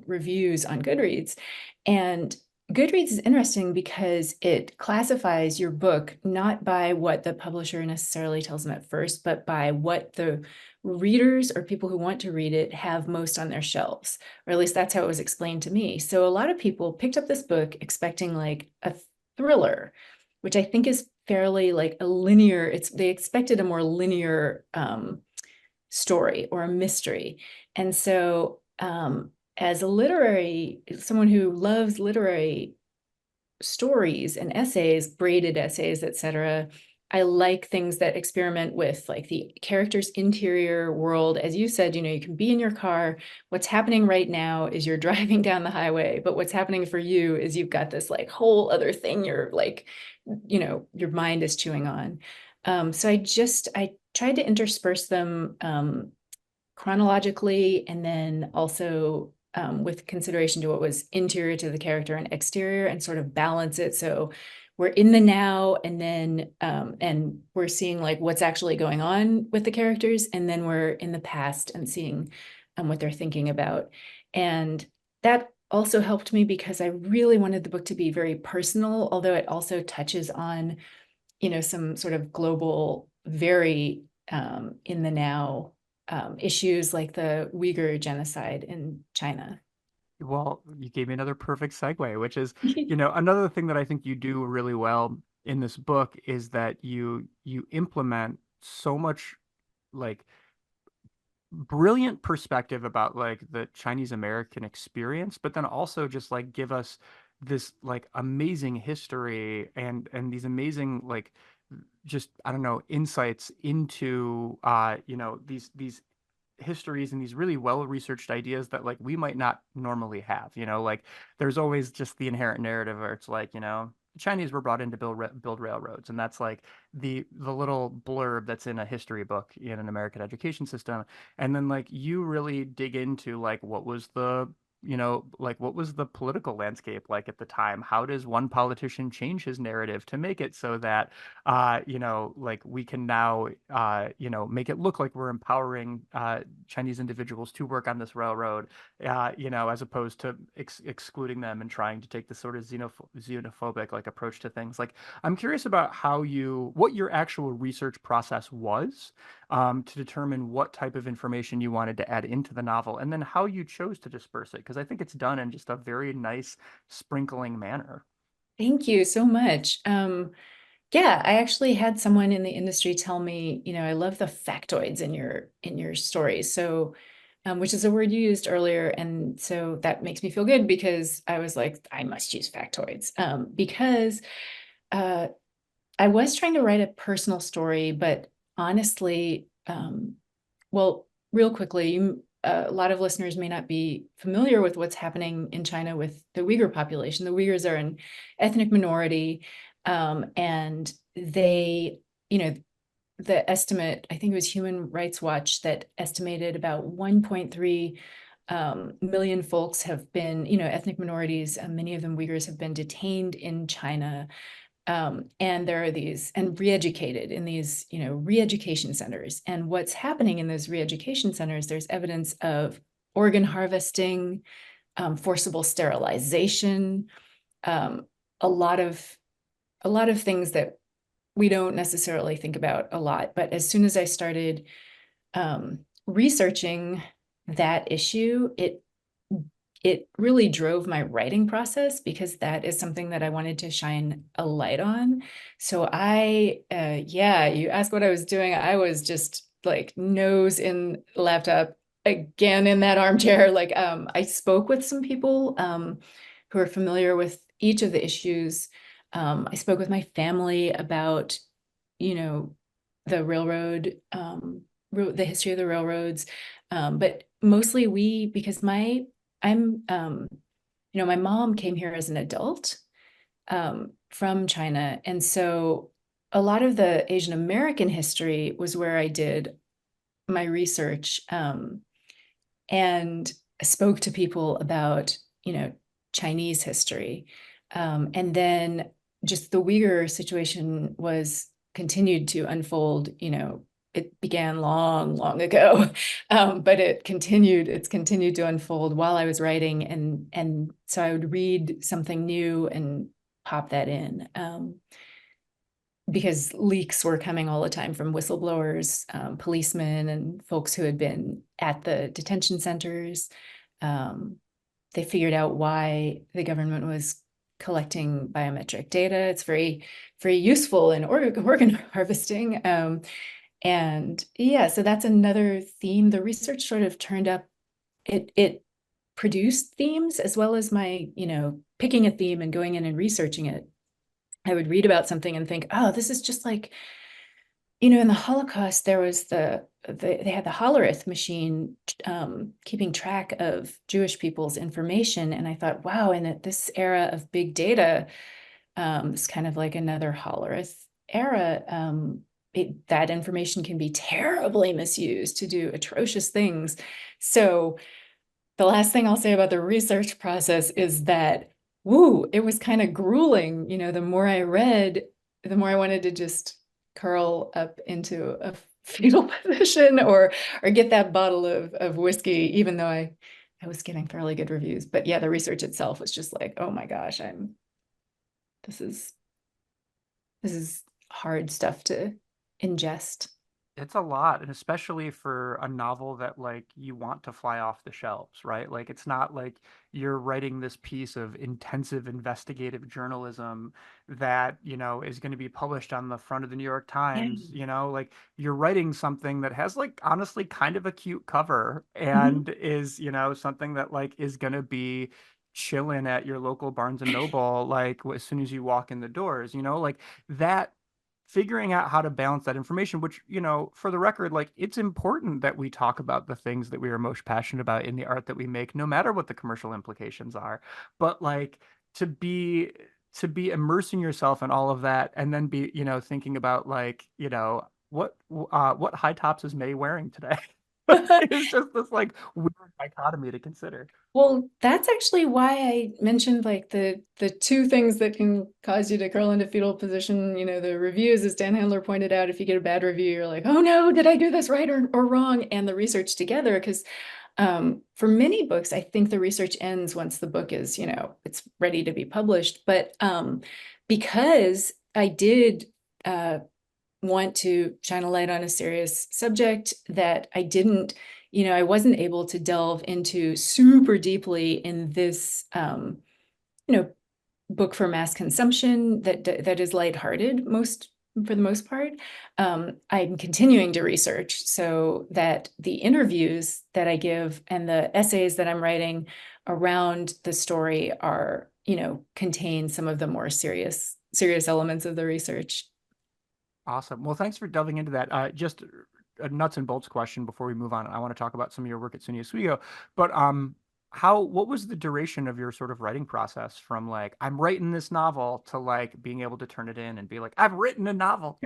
[SPEAKER 3] reviews on Goodreads. And Goodreads is interesting because it classifies your book not by what the publisher necessarily tells them at first, but by what the readers or people who want to read it have most on their shelves, or at least that's how it was explained to me. So a lot of people picked up this book expecting like a thriller, which I think is fairly like a linear, they expected a more linear story or a mystery. And so as someone who loves literary stories and essays, braided essays, etc., I like things that experiment with like the character's interior world. As you said, you can be in your car. What's happening right now is you're driving down the highway, but what's happening for you is you've got this like whole other thing you're like, your mind is chewing on. So I tried to intersperse them chronologically, and then also with consideration to what was interior to the character and exterior, and sort of balance it. So we're in the now, and then and we're seeing like what's actually going on with the characters, and then we're in the past and seeing what they're thinking about. And that also helped me because I really wanted the book to be very personal, although it also touches on, some sort of global, very in the now issues like the Uyghur genocide in China.
[SPEAKER 2] Well, you gave me another perfect segue, which is, another thing that I think you do really well in this book is that you implement so much like brilliant perspective about like the Chinese American experience, but then also just like give us this like amazing history and these amazing like just I don't know insights into these histories and these really well researched ideas that like we might not normally have. Like there's always just the inherent narrative where it's like, the Chinese were brought in to build railroads, and that's like the little blurb that's in a history book in an American education system. And then like you really dig into like what was the political landscape like at the time? How does one politician change his narrative to make it so that like we can now, make it look like we're empowering Chinese individuals to work on this railroad, as opposed to excluding them and trying to take this sort of xenophobic like approach to things. Like, I'm curious about what your actual research process was, to determine what type of information you wanted to add into the novel, and then how you chose to disperse it, because I think it's done in just a very nice sprinkling manner.
[SPEAKER 3] Thank you so much. Yeah, I actually had someone in the industry tell me, I love the factoids in your stories. So, which is a word you used earlier, and so that makes me feel good because I was like, I must use factoids, because uh, I was trying to write a personal story, but honestly, well, real quickly, a lot of listeners may not be familiar with what's happening in China with the Uyghur population. The Uyghurs are an ethnic minority, and they, the estimate, I think it was Human Rights Watch that estimated about 1.3 million folks have been, ethnic minorities, many of them Uyghurs, have been detained in China. And there are these, and re-educated in these, re-education centers. And what's happening in those re-education centers, there's evidence of organ harvesting, forcible sterilization, um, a lot of things that we don't necessarily think about a lot. But as soon as I started researching that issue, it really drove my writing process because that is something that I wanted to shine a light on. So you asked what I was doing. I was just like nose in laptop again in that armchair. Like, I spoke with some people who are familiar with each of the issues. I spoke with my family about, the railroad, the history of the railroads. But mostly because I'm, my mom came here as an adult from China. And so a lot of the Asian American history was where I did my research, and spoke to people about, Chinese history. And then just the Uyghur situation continued to unfold, it began long, long ago, but it's continued to unfold while I was writing. And so I would read something new and pop that in, because leaks were coming all the time from whistleblowers, policemen, and folks who had been at the detention centers. They figured out why the government was collecting biometric data. It's very, very useful in organ harvesting. And yeah, so that's another theme. The research sort of turned up, it produced themes as well as my, picking a theme and going in and researching it. I would read about something and think, oh, this is just like, in the Holocaust, there was they had the Hollerith machine, keeping track of Jewish people's information. And I thought, wow, and at this era of big data, it's kind of like another Hollerith era. That information can be terribly misused to do atrocious things. So the last thing I'll say about the research process is that, it was kind of grueling. The more I read, the more I wanted to just curl up into a fetal position or get that bottle of whiskey, even though I was getting fairly good reviews. But yeah, the research itself was just like, oh my gosh, this is hard stuff to ingest.
[SPEAKER 2] It's a lot, and especially for a novel that like you want to fly off the shelves, right? Like it's not like you're writing this piece of intensive investigative journalism that, is going to be published on the front of the New York
[SPEAKER 3] Yeah.
[SPEAKER 2] Times, like you're writing something that has like honestly kind of a cute cover
[SPEAKER 3] Mhm.
[SPEAKER 2] and is, something that like is going to be chilling at your local Barnes and Noble like as soon as you walk in the doors, like that figuring out how to balance that information, which, for the record, like it's important that we talk about the things that we are most passionate about in the art that we make, no matter what the commercial implications are. But like to be immersing yourself in all of that and then be, thinking about like, what high tops is May wearing today? It's just this like weird dichotomy to consider.
[SPEAKER 3] Well, that's actually why I mentioned like the two things that can cause you to curl into fetal position. The reviews, as Dan Handler pointed out, if you get a bad review, you're like, oh no, did I do this right or wrong? And the research together, because for many books, I think the research ends once the book is, it's ready to be published. But because I did want to shine a light on a serious subject that I didn't, I wasn't able to delve into super deeply in this, you know, book for mass consumption that is lighthearted for the most part. I'm continuing to research so that the interviews that I give and the essays that I'm writing around the story are, contain some of the more serious elements of the research.
[SPEAKER 2] Awesome. Well, thanks for delving into that. Just a nuts and bolts question before we move on. I want to talk about some of your work at SUNY Oswego, but what was the duration of your sort of writing process from like I'm writing this novel to like being able to turn it in and be like I've written a novel?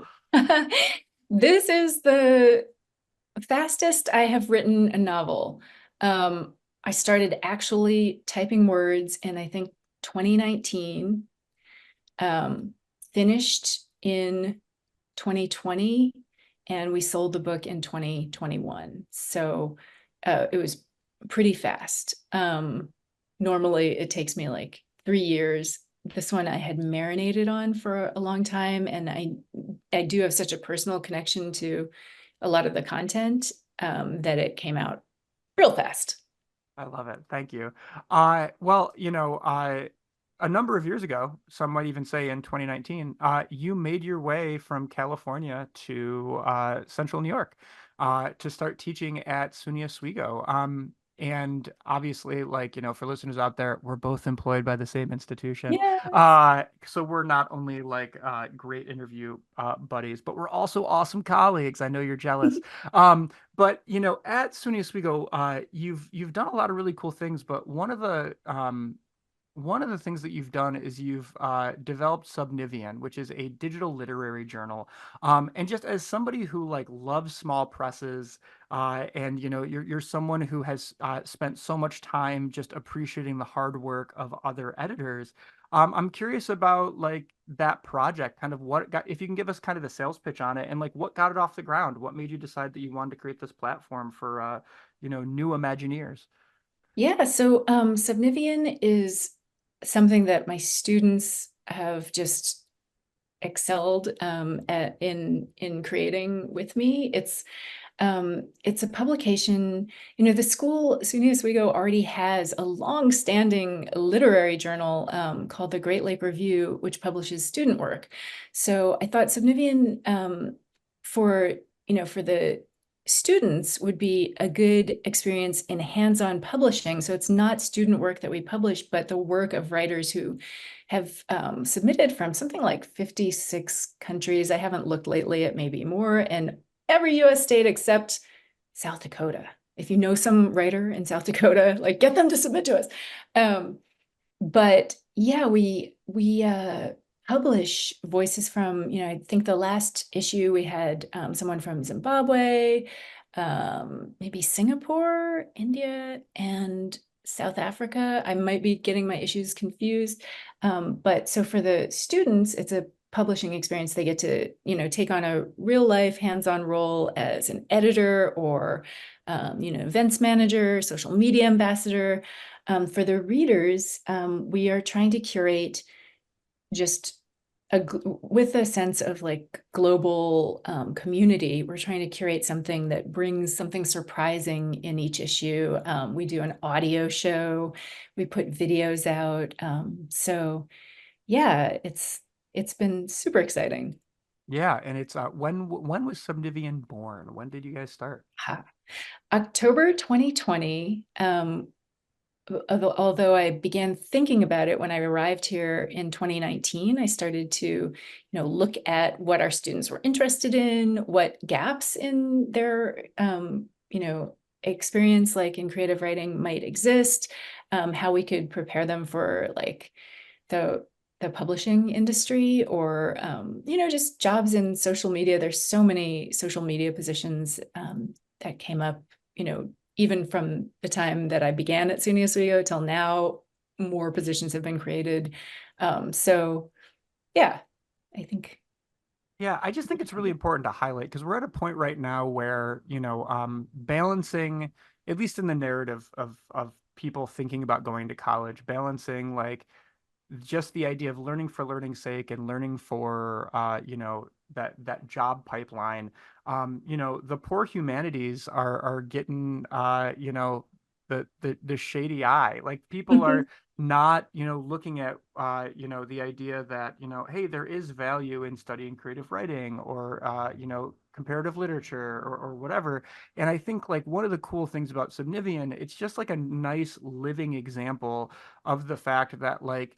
[SPEAKER 3] This is the fastest I have written a novel. I started actually typing words in, I think, 2019, finished in 2020, and we sold the book in 2021. So it was pretty fast. Normally, it takes me like 3 years. This one I had marinated on for a long time, and I do have such a personal connection to a lot of the content that it came out real fast.
[SPEAKER 2] I love it. Thank you. Well, a number of years ago, some might even say in 2019, you made your way from California to Central New York to start teaching at SUNY Oswego. And obviously, like, for listeners out there, we're both employed by the same institution.
[SPEAKER 3] Yes.
[SPEAKER 2] So we're not only like great interview buddies, but we're also awesome colleagues. I know you're jealous. But at SUNY Oswego, you've done a lot of really cool things. But one of the things that you've done is you've developed Subnivian, which is a digital literary journal. And just as somebody who like loves small presses, and you're someone who has spent so much time just appreciating the hard work of other editors. I'm curious about like that project, kind of what got, if you can give us kind of the sales pitch on it, and like what got it off the ground, what made you decide that you wanted to create this platform for new Imagineers.
[SPEAKER 3] Yeah, so Subnivian is something that my students have just excelled in creating with me. It's a publication. The school, SUNY Oswego, already has a long-standing literary journal called the Great Lake Review, which publishes student work. So I thought Subnivian for for the students would be a good experience in hands-on publishing. So it's not student work that we publish, but the work of writers who have submitted from something like 56 countries. I haven't looked lately, it may be more, and every US state except South Dakota. If you know some writer in South Dakota, like get them to submit to us. But yeah, we publish voices from, I think the last issue we had someone from Zimbabwe, maybe Singapore, India, and South Africa. I might be getting my issues confused. But so for the students, it's a publishing experience. They get to, take on a real life hands-on role as an editor or, events manager, social media ambassador. For the readers, we are trying to curate just with a sense of like global community. We're trying to curate something that brings something surprising in each issue. We do an audio show, we put videos out. So yeah, it's been super exciting.
[SPEAKER 2] Yeah, and it's when was Subnivian born? When did you guys start?
[SPEAKER 3] October 2020. Although I began thinking about it when I arrived here in 2019, I started to, look at what our students were interested in, what gaps in their, experience, like in creative writing, might exist, how we could prepare them for like the the publishing industry, or just jobs in social media. There's so many social media positions that came up, even from the time that I began at SUNY Oswego till now. More positions have been created. So yeah, I think.
[SPEAKER 2] Yeah, I just think it's really important to highlight because we're at a point right now where, balancing, at least in the narrative of people thinking about going to college, balancing like just the idea of learning for learning's sake and learning for that job pipeline. The poor humanities are getting the shady eye. Like people
[SPEAKER 3] Mhm.
[SPEAKER 2] are not looking at the idea that hey, there is value in studying creative writing or comparative literature or whatever. And I think like one of the cool things about Subnivian, it's just like a nice living example of the fact that like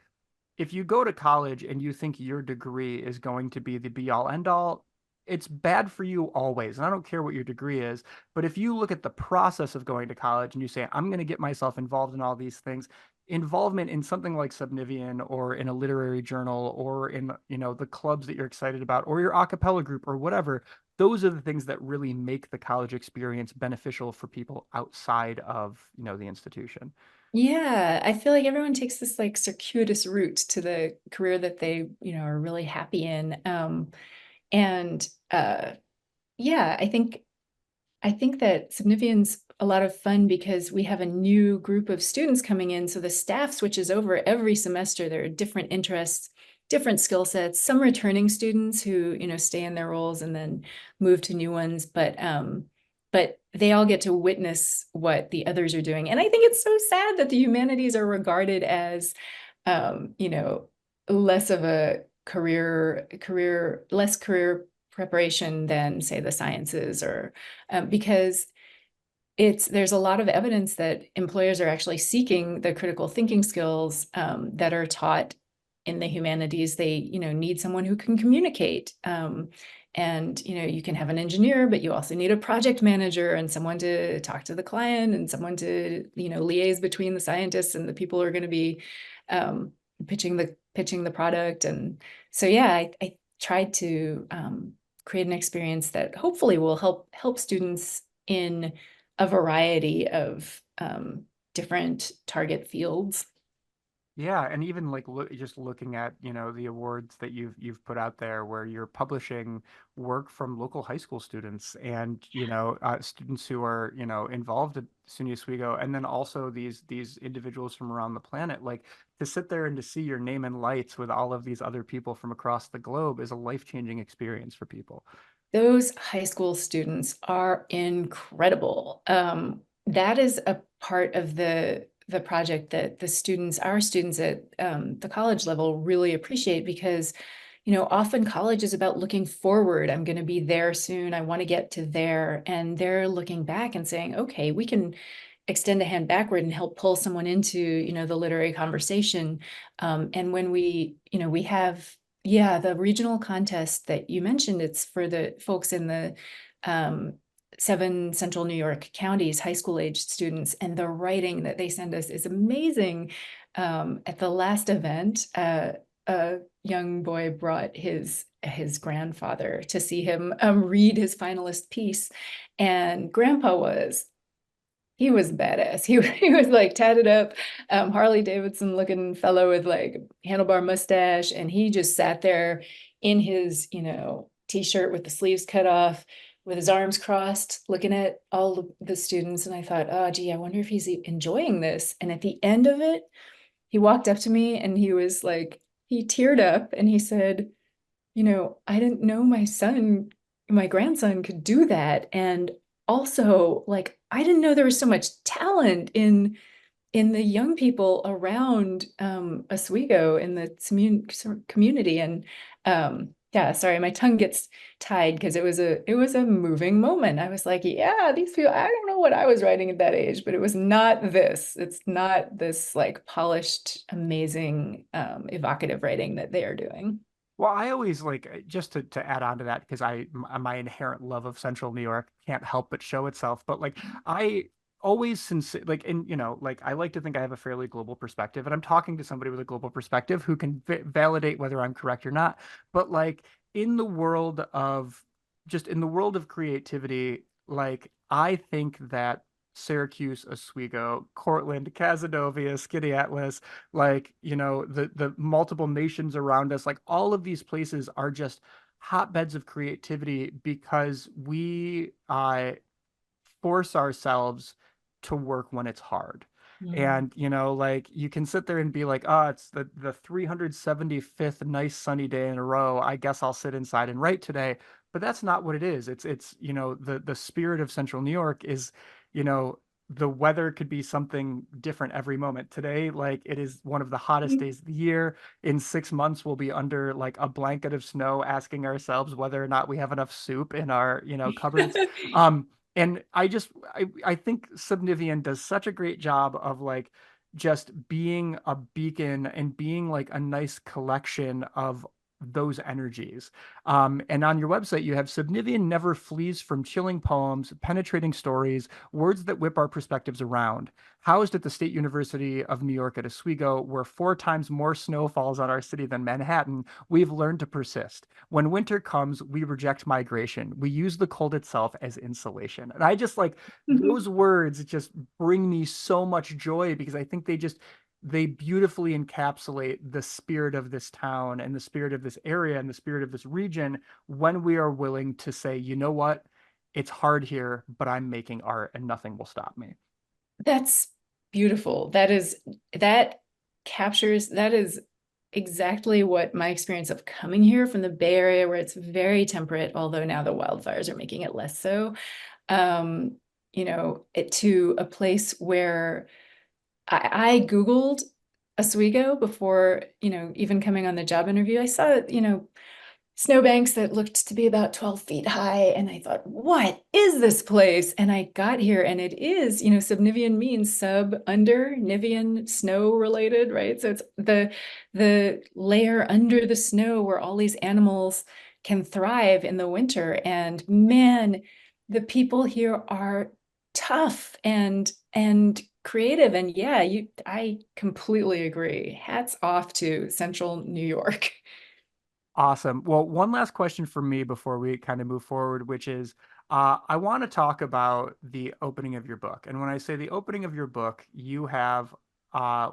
[SPEAKER 2] if you go to college and you think your degree is going to be the be all end all, it's bad for you always. And I don't care what your degree is, but if you look at the process of going to college and you say, I'm going to get myself involved in all these things, involvement in something like Subnivian or in a literary journal or in, the clubs that you're excited about or your a cappella group or whatever, those are the things that really make the college experience beneficial for people outside of, the institution.
[SPEAKER 3] Yeah, I feel like everyone takes this like circuitous route to the career that they, are really happy in. And yeah, I think that Signifiant's a lot of fun because we have a new group of students coming in. So the staff switches over every semester. There are different interests, different skill sets, some returning students who, stay in their roles and then move to new ones. But they all get to witness what the others are doing. And I think it's so sad that the humanities are regarded as, less of a less career preparation than say the sciences, or because there's a lot of evidence that employers are actually seeking the critical thinking skills that are taught in the humanities. They need someone who can communicate, and you can have an engineer, but you also need a project manager and someone to talk to the client and someone to liaise between the scientists and the people who are going to be um, pitching the product. And so yeah, I tried to create an experience that hopefully will help students in a variety of different target fields.
[SPEAKER 2] Yeah, and even like just looking at, the awards that you've put out there where you're publishing work from local high school students and, students who are, involved at SUNY Oswego, and then also these individuals from around the planet, like to sit there and to see your name in lights with all of these other people from across the globe is a life-changing experience for people.
[SPEAKER 3] Those high school students are incredible. That is a part of the project that our students at the college level really appreciate, because often college is about looking forward. I'm going to be there soon. I want to get to there. And they're looking back and saying, okay, we can extend a hand backward and help pull someone into, the literary conversation. And when we have, yeah, the regional contest that you mentioned, it's for the folks in the 7 central New York counties, high school aged students, and the writing that they send us is amazing. At the last event, a young boy brought his grandfather to see him read his finalist piece, and grandpa he was badass. He was like tatted up, Harley Davidson looking fellow with like handlebar mustache, and he just sat there in his t-shirt with the sleeves cut off, with his arms crossed, looking at all the students. And I thought, oh gee, I wonder if he's enjoying this. And at the end of it, he walked up to me and he was like, he teared up and he said, I didn't know my grandson could do that. And also, like, I didn't know there was so much talent in the young people around Oswego in the community. And yeah, sorry, my tongue gets tied because it was a moving moment. I was like, yeah, these people, I don't know what I was writing at that age, but it was not this. It's not this like polished, amazing, evocative writing that they are doing.
[SPEAKER 2] Well, I always like just to add on to that because my inherent love of Central New York can't help but show itself. But like I always since like and like I like to think I have a fairly global perspective, and I'm talking to somebody with a global perspective who can validate whether I'm correct or not. But like in the world of in the world of creativity, like I think that Syracuse, Oswego, Cortland, Casanova, Skinny Atlas, like the multiple nations around us, like all of these places are just hotbeds of creativity because we force ourselves to work when it's hard.
[SPEAKER 3] Mm.
[SPEAKER 2] And like you can sit there and be like, oh, it's the 375th nice sunny day in a row, I guess I'll sit inside and write today. But that's not what it is. It's the spirit of Central New York is you know the weather could be something different every moment. Today, like it is one of the hottest days of the year. In 6 months, we'll be under like a blanket of snow, asking ourselves whether or not we have enough soup in our cupboards. um and I think Subnivian does such a great job of like just being a beacon and being like a nice collection of those energies. And on your website, you have Subnivian never flees from chilling poems, penetrating stories, words that whip our perspectives around. Housed at the State University of New York at Oswego, where 4 times more snow falls on our city than Manhattan, we've learned to persist. When winter comes, we reject migration. We use the cold itself as insulation. And I just like those words just bring me so much joy because I think they beautifully encapsulate the spirit of this town and the spirit of this area and the spirit of this region when we are willing to say, you know what? It's hard here, but I'm making art and nothing will stop me.
[SPEAKER 3] That's beautiful. That is exactly what my experience of coming here from the Bay Area, where it's very temperate, although now the wildfires are making it less so. To a place where I Googled Oswego before, even coming on the job interview. I saw, snowbanks that looked to be about 12 feet high. And I thought, what is this place? And I got here and it is, subnivean means sub, under, nivean, snow related, right? So it's the layer under the snow where all these animals can thrive in the winter. And man, the people here are tough and creative. And yeah, I completely agree. Hats off to Central New York.
[SPEAKER 2] Awesome. Well, one last question for me before we kind of move forward, which is I want to talk about the opening of your book. And when I say the opening of your book, you have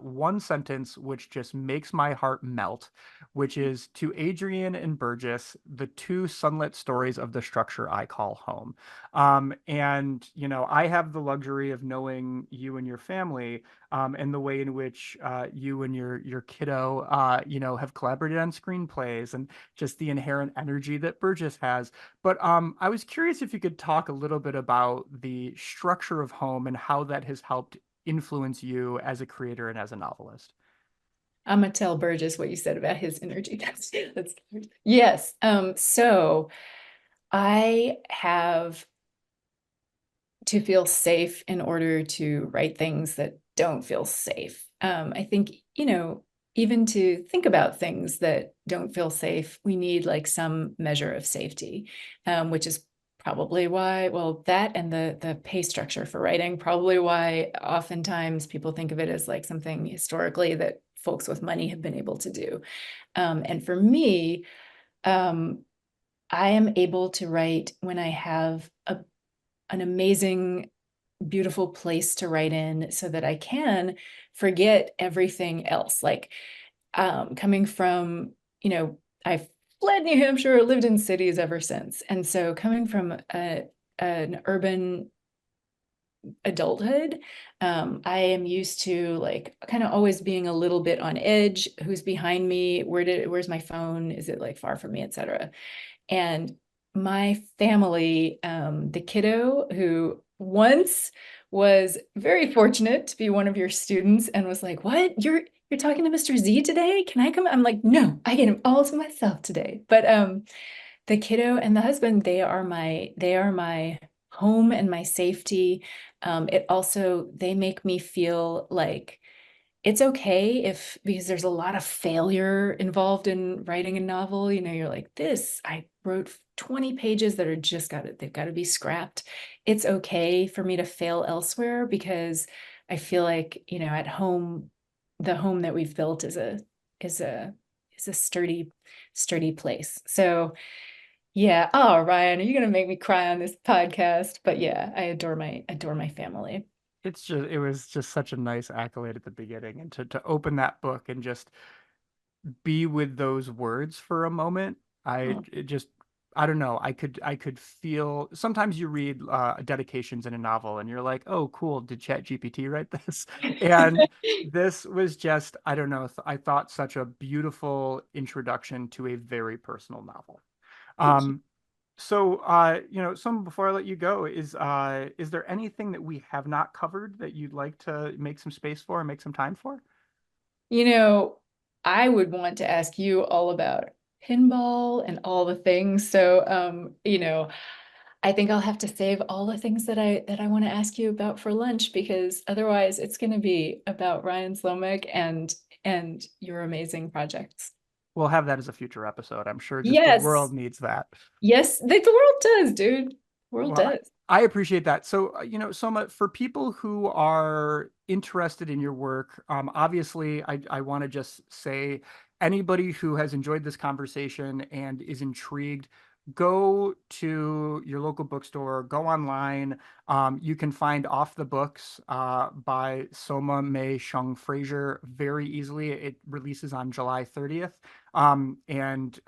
[SPEAKER 2] one sentence which just makes my heart melt, which is to Adrian and Burgess, the two sunlit stories of the structure I call home. And, I have the luxury of knowing you and your family and the way in which you and your kiddo, have collaborated on screenplays and just the inherent energy that Burgess has. But I was curious if you could talk a little bit about the structure of home and how that has helped influence you as a creator and as a novelist.
[SPEAKER 3] I'm gonna tell Burgess what you said about his energy. That's yes. So I have to feel safe in order to write things that don't feel safe. I think, even to think about things that don't feel safe, we need like some measure of safety, which is probably why, well, that and the pay structure for writing, probably why oftentimes people think of it as like something historically that folks with money have been able to do. And for me, I am able to write when I have an amazing, beautiful place to write in so that I can forget everything else. Like coming from, I've fled New Hampshire, lived in cities ever since. And so coming from an urban adulthood. I am used to like kind of always being a little bit on edge. Who's behind me? Where's my phone? Is it like far from me, etc. And my family, the kiddo who once was very fortunate to be one of your students and was like, what? You're talking to Mr. Z today? Can I come? I'm like, no, I get him all to myself today. But the kiddo and the husband, they are my home and my safety. They make me feel like it's okay because there's a lot of failure involved in writing a novel. You're like, I wrote 20 pages that they've got to be scrapped. It's okay for me to fail elsewhere because I feel like, at home, the home that we've built is a sturdy place. So yeah. Oh, Ryan, are you going to make me cry on this podcast? But yeah, I adore my family.
[SPEAKER 2] It was just such a nice accolade at the beginning, and to open that book and just be with those words for a moment.
[SPEAKER 3] Oh.
[SPEAKER 2] I don't know. I could feel, sometimes you read dedications in a novel and you're like, oh, cool. Did ChatGPT write this? And this was just, I don't know. I thought such a beautiful introduction to a very personal novel.
[SPEAKER 3] Thank you.
[SPEAKER 2] Some before I let you go, is there anything that we have not covered that you'd like to make some space for and make some time for?
[SPEAKER 3] I would want to ask you all about pinball and all the things. So, I think I'll have to save all the things that I want to ask you about for lunch, because otherwise it's going to be about Ryan Zlomek and your amazing projects.
[SPEAKER 2] We'll have that as a future episode. I'm sure just the world
[SPEAKER 3] Yes.
[SPEAKER 2] needs that.
[SPEAKER 3] Yes, the world does, dude. The world
[SPEAKER 2] Well,
[SPEAKER 3] does.
[SPEAKER 2] I appreciate that. So, Soma, for people who are interested in your work, obviously, I want to just say anybody who has enjoyed this conversation and is intrigued, go to your local bookstore, go online. You can find Off the Books by Soma Mei Sheng Frazier very easily. It releases on July 30th. And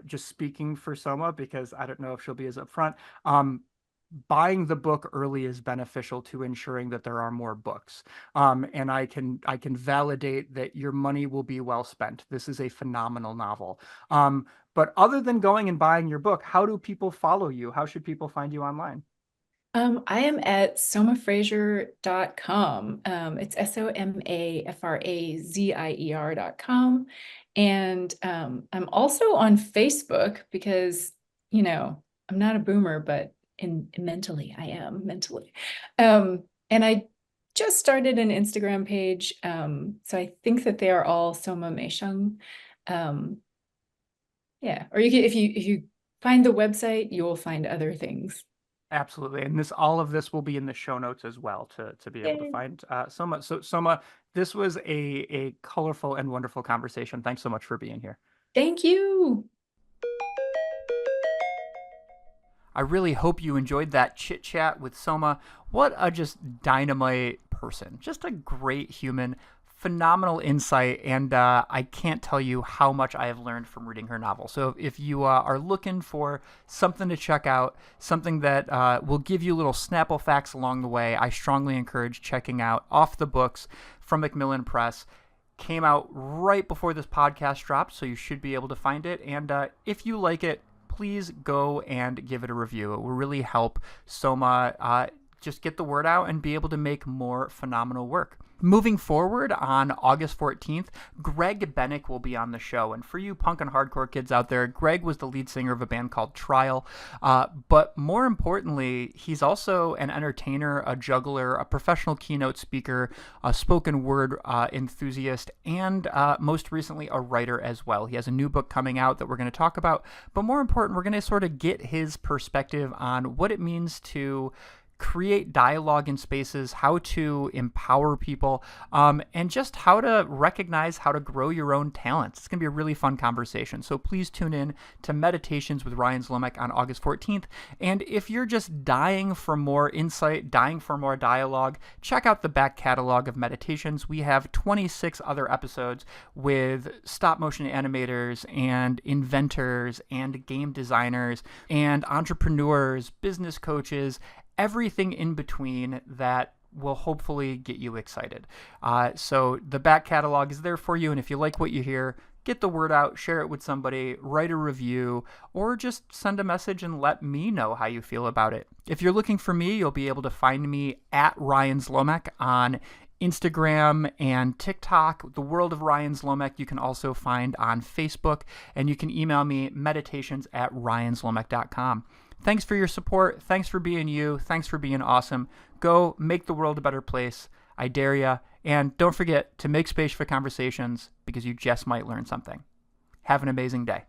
[SPEAKER 2] just speaking for Soma, because I don't know if she'll be as upfront, buying the book early is beneficial to ensuring that there are more books. And I can validate that your money will be well spent. This is a phenomenal novel. But other than going and buying your book, how do people follow you? How should people find you online?
[SPEAKER 3] I am at somafrazier.com. It's SOMAFRAZIER.com. And I'm also on Facebook because, I'm not a boomer, but mentally, I am mentally. And I just started an Instagram page. So I think that they are all Soma Mei Sheng. Yeah. Or if you find the website, you will find other things.
[SPEAKER 2] Absolutely. And all of this will be in the show notes as well to be able to find Soma. So Soma, this was a colorful and wonderful conversation. Thanks so much for being here.
[SPEAKER 3] Thank you.
[SPEAKER 2] I really hope you enjoyed that chit chat with Soma. What a just dynamite person. Just a great human. Phenomenal insight, and I can't tell you how much I have learned from reading her novel. So if you are looking for something to check out, something that will give you little Snapple facts along the way, I strongly encourage checking out Off the Books from Macmillan Press. Came out right before this podcast dropped, so you should be able to find it. And if you like it, please go and give it a review. It will really help Soma just get the word out and be able to make more phenomenal work. Moving forward, on August 14th, Greg Bennick will be on the show. And for you punk and hardcore kids out there, Greg was the lead singer of a band called Trial. But more importantly, he's also an entertainer, a juggler, a professional keynote speaker, a spoken word enthusiast, and most recently, a writer as well. He has a new book coming out that we're going to talk about. But more important, we're going to sort of get his perspective on what it means to create dialogue in spaces, how to empower people, and just how to recognize how to grow your own talents. It's going to be a really fun conversation. So please tune in to Meditations with Ryan Zlomek on August 14th. And if you're just dying for more insight, dying for more dialogue, check out the back catalog of Meditations. We have 26 other episodes with stop motion animators and inventors and game designers and entrepreneurs, business coaches, everything in between that will hopefully get you excited. So the back catalog is there for you. And if you like what you hear, get the word out, share it with somebody, write a review, or just send a message and let me know how you feel about it. If you're looking for me, you'll be able to find me at Ryan Zlomek on Instagram and TikTok. The World of Ryan Zlomek you can also find on Facebook, and you can email me meditations@ryanzlomek.com. Thanks for your support. Thanks for being you. Thanks for being awesome. Go make the world a better place. I dare ya. And don't forget to make space for conversations, because you just might learn something. Have an amazing day.